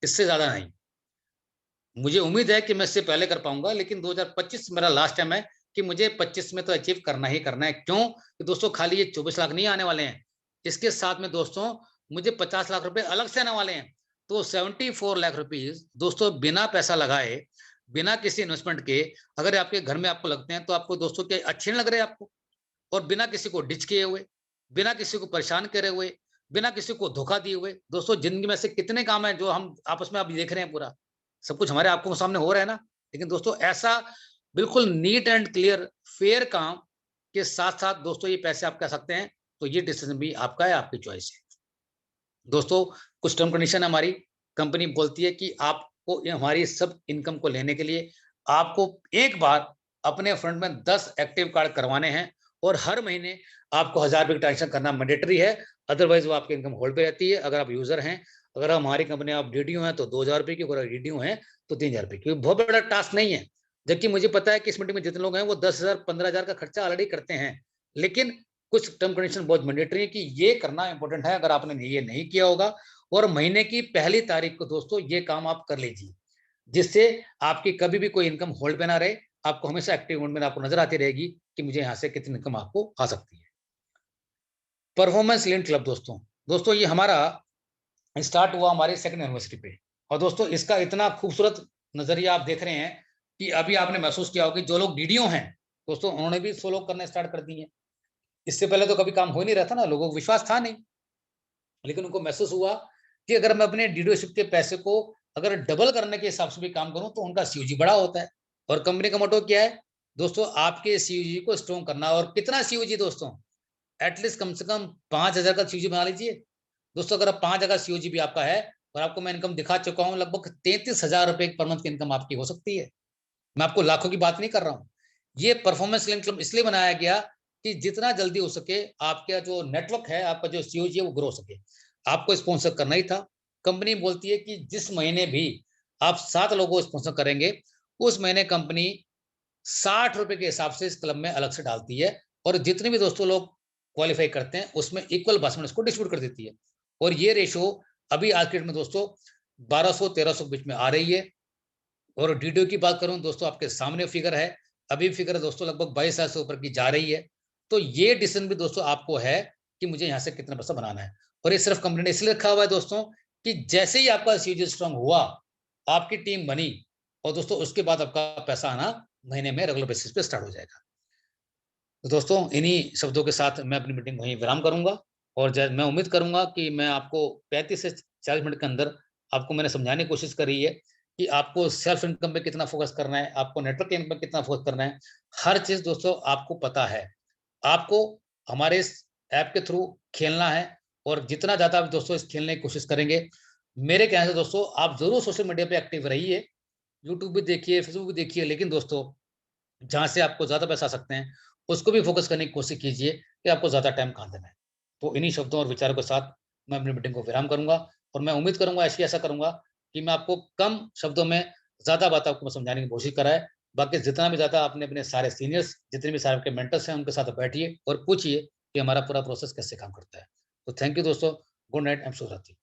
इससे ज्यादा नहीं। मुझे उम्मीद है कि मैं इससे पहले कर पाऊंगा, लेकिन 2025 मेरा लास्ट टाइम है कि मुझे 25 में तो अचीव करना ही करना है। क्यों? कि दोस्तों खाली ये 24 लाख नहीं आने वाले हैं, इसके साथ में दोस्तों मुझे 50 लाख रुपए अलग से आने वाले हैं। तो 74 लाख रुपीज दोस्तों बिना पैसा लगाए, बिना किसी इन्वेस्टमेंट के, अगर आपके घर में आपको लगते हैं तो आपको दोस्तों के अच्छे नहीं लग रहे आपको, और बिना किसी को डिच किए हुए, बिना किसी को परेशान करे हुए, बिना किसी को धोखा दिए हुए, दोस्तों जिंदगी में ऐसे कितने काम है जो हम आपस में आप देख रहे हैं पूरा, सब कुछ हमारे आंखों के सामने हो रहा है ना। लेकिन दोस्तों ऐसा बिल्कुल नीट एंड क्लियर फेयर काम के साथ साथ दोस्तों ये पैसे आप कह सकते हैं, तो ये डिसीजन भी आपका है, आपकी चॉइस है। दोस्तों कुछ टर्म कंडीशन हमारी कंपनी बोलती है कि आपको हमारी सब इनकम को लेने के लिए आपको एक बार अपने फ्रंट में 10 एक्टिव कार्ड करवाने हैं, और हर महीने आपको 1000 रुपए की ट्रांजेक्शन करना मैंडेटरी है। अदरवाइज वो आपकी इनकम होल्ड पे रहती है। अगर आप यूजर हैं, अगर हमारी कंपनी आप डीडीयू हैं तो 2000 रुपए की, अगर डीडीयू हैं तो 3000 रुपए की। बहुत बड़ा टास्क नहीं है, जबकि मुझे पता है कि इस मीटिंग में जितने लोग हैं वो 10,000 15,000 का खर्चा ऑलरेडी करते हैं। लेकिन कुछ टर्म कंडीशन बहुत मैंडेटरी है कि ये करना इंपॉर्टेंट है। अगर आपने ये नहीं किया होगा, और महीने की पहली तारीख को दोस्तों ये काम आप कर लीजिए, जिससे आपकी कभी भी कोई इनकम होल्ड पे ना रहे। आपको हमेशा एक्टिव मोड में आपको नजर आती रहेगी कि मुझे यहाँ से कितनी इनकम आपको आ सकती है। परफॉर्मेंस लिंक्ड क्लब दोस्तों, दोस्तों ये हमारा स्टार्ट हुआ हमारे सेकंड एनिवर्सरी पे। और दोस्तों इसका इतना खूबसूरत नजरिया आप देख रहे हैं कि अभी आपने महसूस किया होगा कि जो लोग डीडीओ हैं दोस्तों, उन्होंने भी सोलो करना स्टार्ट कर दिए। इससे पहले तो कभी काम हो नहीं रहा था ना, लोगों को विश्वास था नहीं, लेकिन उनको महसूस हुआ कि अगर मैं अपने डीडीओशिप के पैसे को अगर डबल करने के हिसाब से भी काम करूं तो उनका सीयूजी बड़ा होता है। और कंपनी का मोटो क्या है दोस्तों, आपके सीयूजी को स्ट्रॉन्ग करना। और कितना सीयूजी दोस्तों, एटलीस्ट कम से कम 5,000 का सीयूजी बना लीजिए दोस्तों। अगर 5,000 सीयूजी भी आपका है और आपको मैं इनकम दिखा चुका हूं, लगभग 33,000 रुपए पर मंथ की इनकम आपकी हो सकती है। मैं आपको लाखों की बात नहीं कर रहा हूं। ये परफॉर्मेंस लिंक क्लब इसलिए बनाया गया कि जितना जल्दी हो सके आपका जो नेटवर्क है, आपका जो सीयूजी है वो ग्रो सके। आपको स्पॉन्सर करना ही था। कंपनी बोलती है कि जिस महीने भी आप 7 लोगों को स्पॉन्सर करेंगे, उस महीने कंपनी 60 रुपए के हिसाब से इस क्लब में अलग से डालती है। और जितने भी दोस्तों लोग क्वालिफाई करते हैं उसमें इक्वल भाषण में इसको डिस्ट्रीब्यूट कर देती है। और ये रेशो अभी आज के डेट में दोस्तों 1200-1300 के बीच में आ रही है। और डीडीओ की बात करूं दोस्तों, आपके सामने फिगर है। अभी फिगर है दोस्तों लगभग 22,000 से ऊपर की जा रही है। तो ये डिसीजन भी दोस्तों आपको है कि मुझे यहाँ से कितना पैसा बनाना है। और ये सिर्फ कंपनी ने इसलिए रखा हुआ है दोस्तों कि जैसे ही आपका सीजी स्ट्रांग हुआ, आपकी टीम बनी, और दोस्तों उसके बाद आपका पैसा आना महीने में रेगुलर बेसिस पे स्टार्ट हो जाएगा। तो दोस्तों इन्हीं शब्दों के साथ मैं अपनी मीटिंग वहीं विराम करूंगा। और मैं उम्मीद करूंगा कि मैं आपको 35 से 40 मिनट के अंदर आपको मैंने समझाने की कोशिश करी है कि आपको सेल्फ इनकम पे कितना फोकस करना है, आपको नेटवर्क इनकम पे कितना फोकस करना है। हर चीज दोस्तों आपको पता है। आपको हमारे इस ऐप के थ्रू खेलना है। और जितना ज्यादा आप दोस्तों इस खेलने की कोशिश करेंगे, मेरे कहने से दोस्तों आप जरूर सोशल मीडिया पे एक्टिव रहिए, यूट्यूब भी देखिए, फेसबुक भी देखिए, लेकिन दोस्तों जहाँ से आपको ज़्यादा पैसा आ सकते हैं, उसको भी फ़ोकस करने की कोशिश कीजिए कि आपको ज़्यादा टाइम कहाँ देना है। तो इन्हीं शब्दों और विचारों के साथ मैं अपनी मीटिंग को विराम करूँगा। और मैं उम्मीद करूँगा, ऐसा करूँगा कि मैं आपको कम शब्दों में ज़्यादा बात आपको समझाने की कोशिश कराए। बाकी जितना भी ज़्यादा आपने अपने सारे सीनियर्स, जितने भी सारे आपके मेंटर्स हैं, उनके साथ बैठिए और पूछिए कि हमारा पूरा प्रोसेस कैसे काम करता है। तो थैंक यू दोस्तों। गुड नाइट एंड शुभ रात्रि।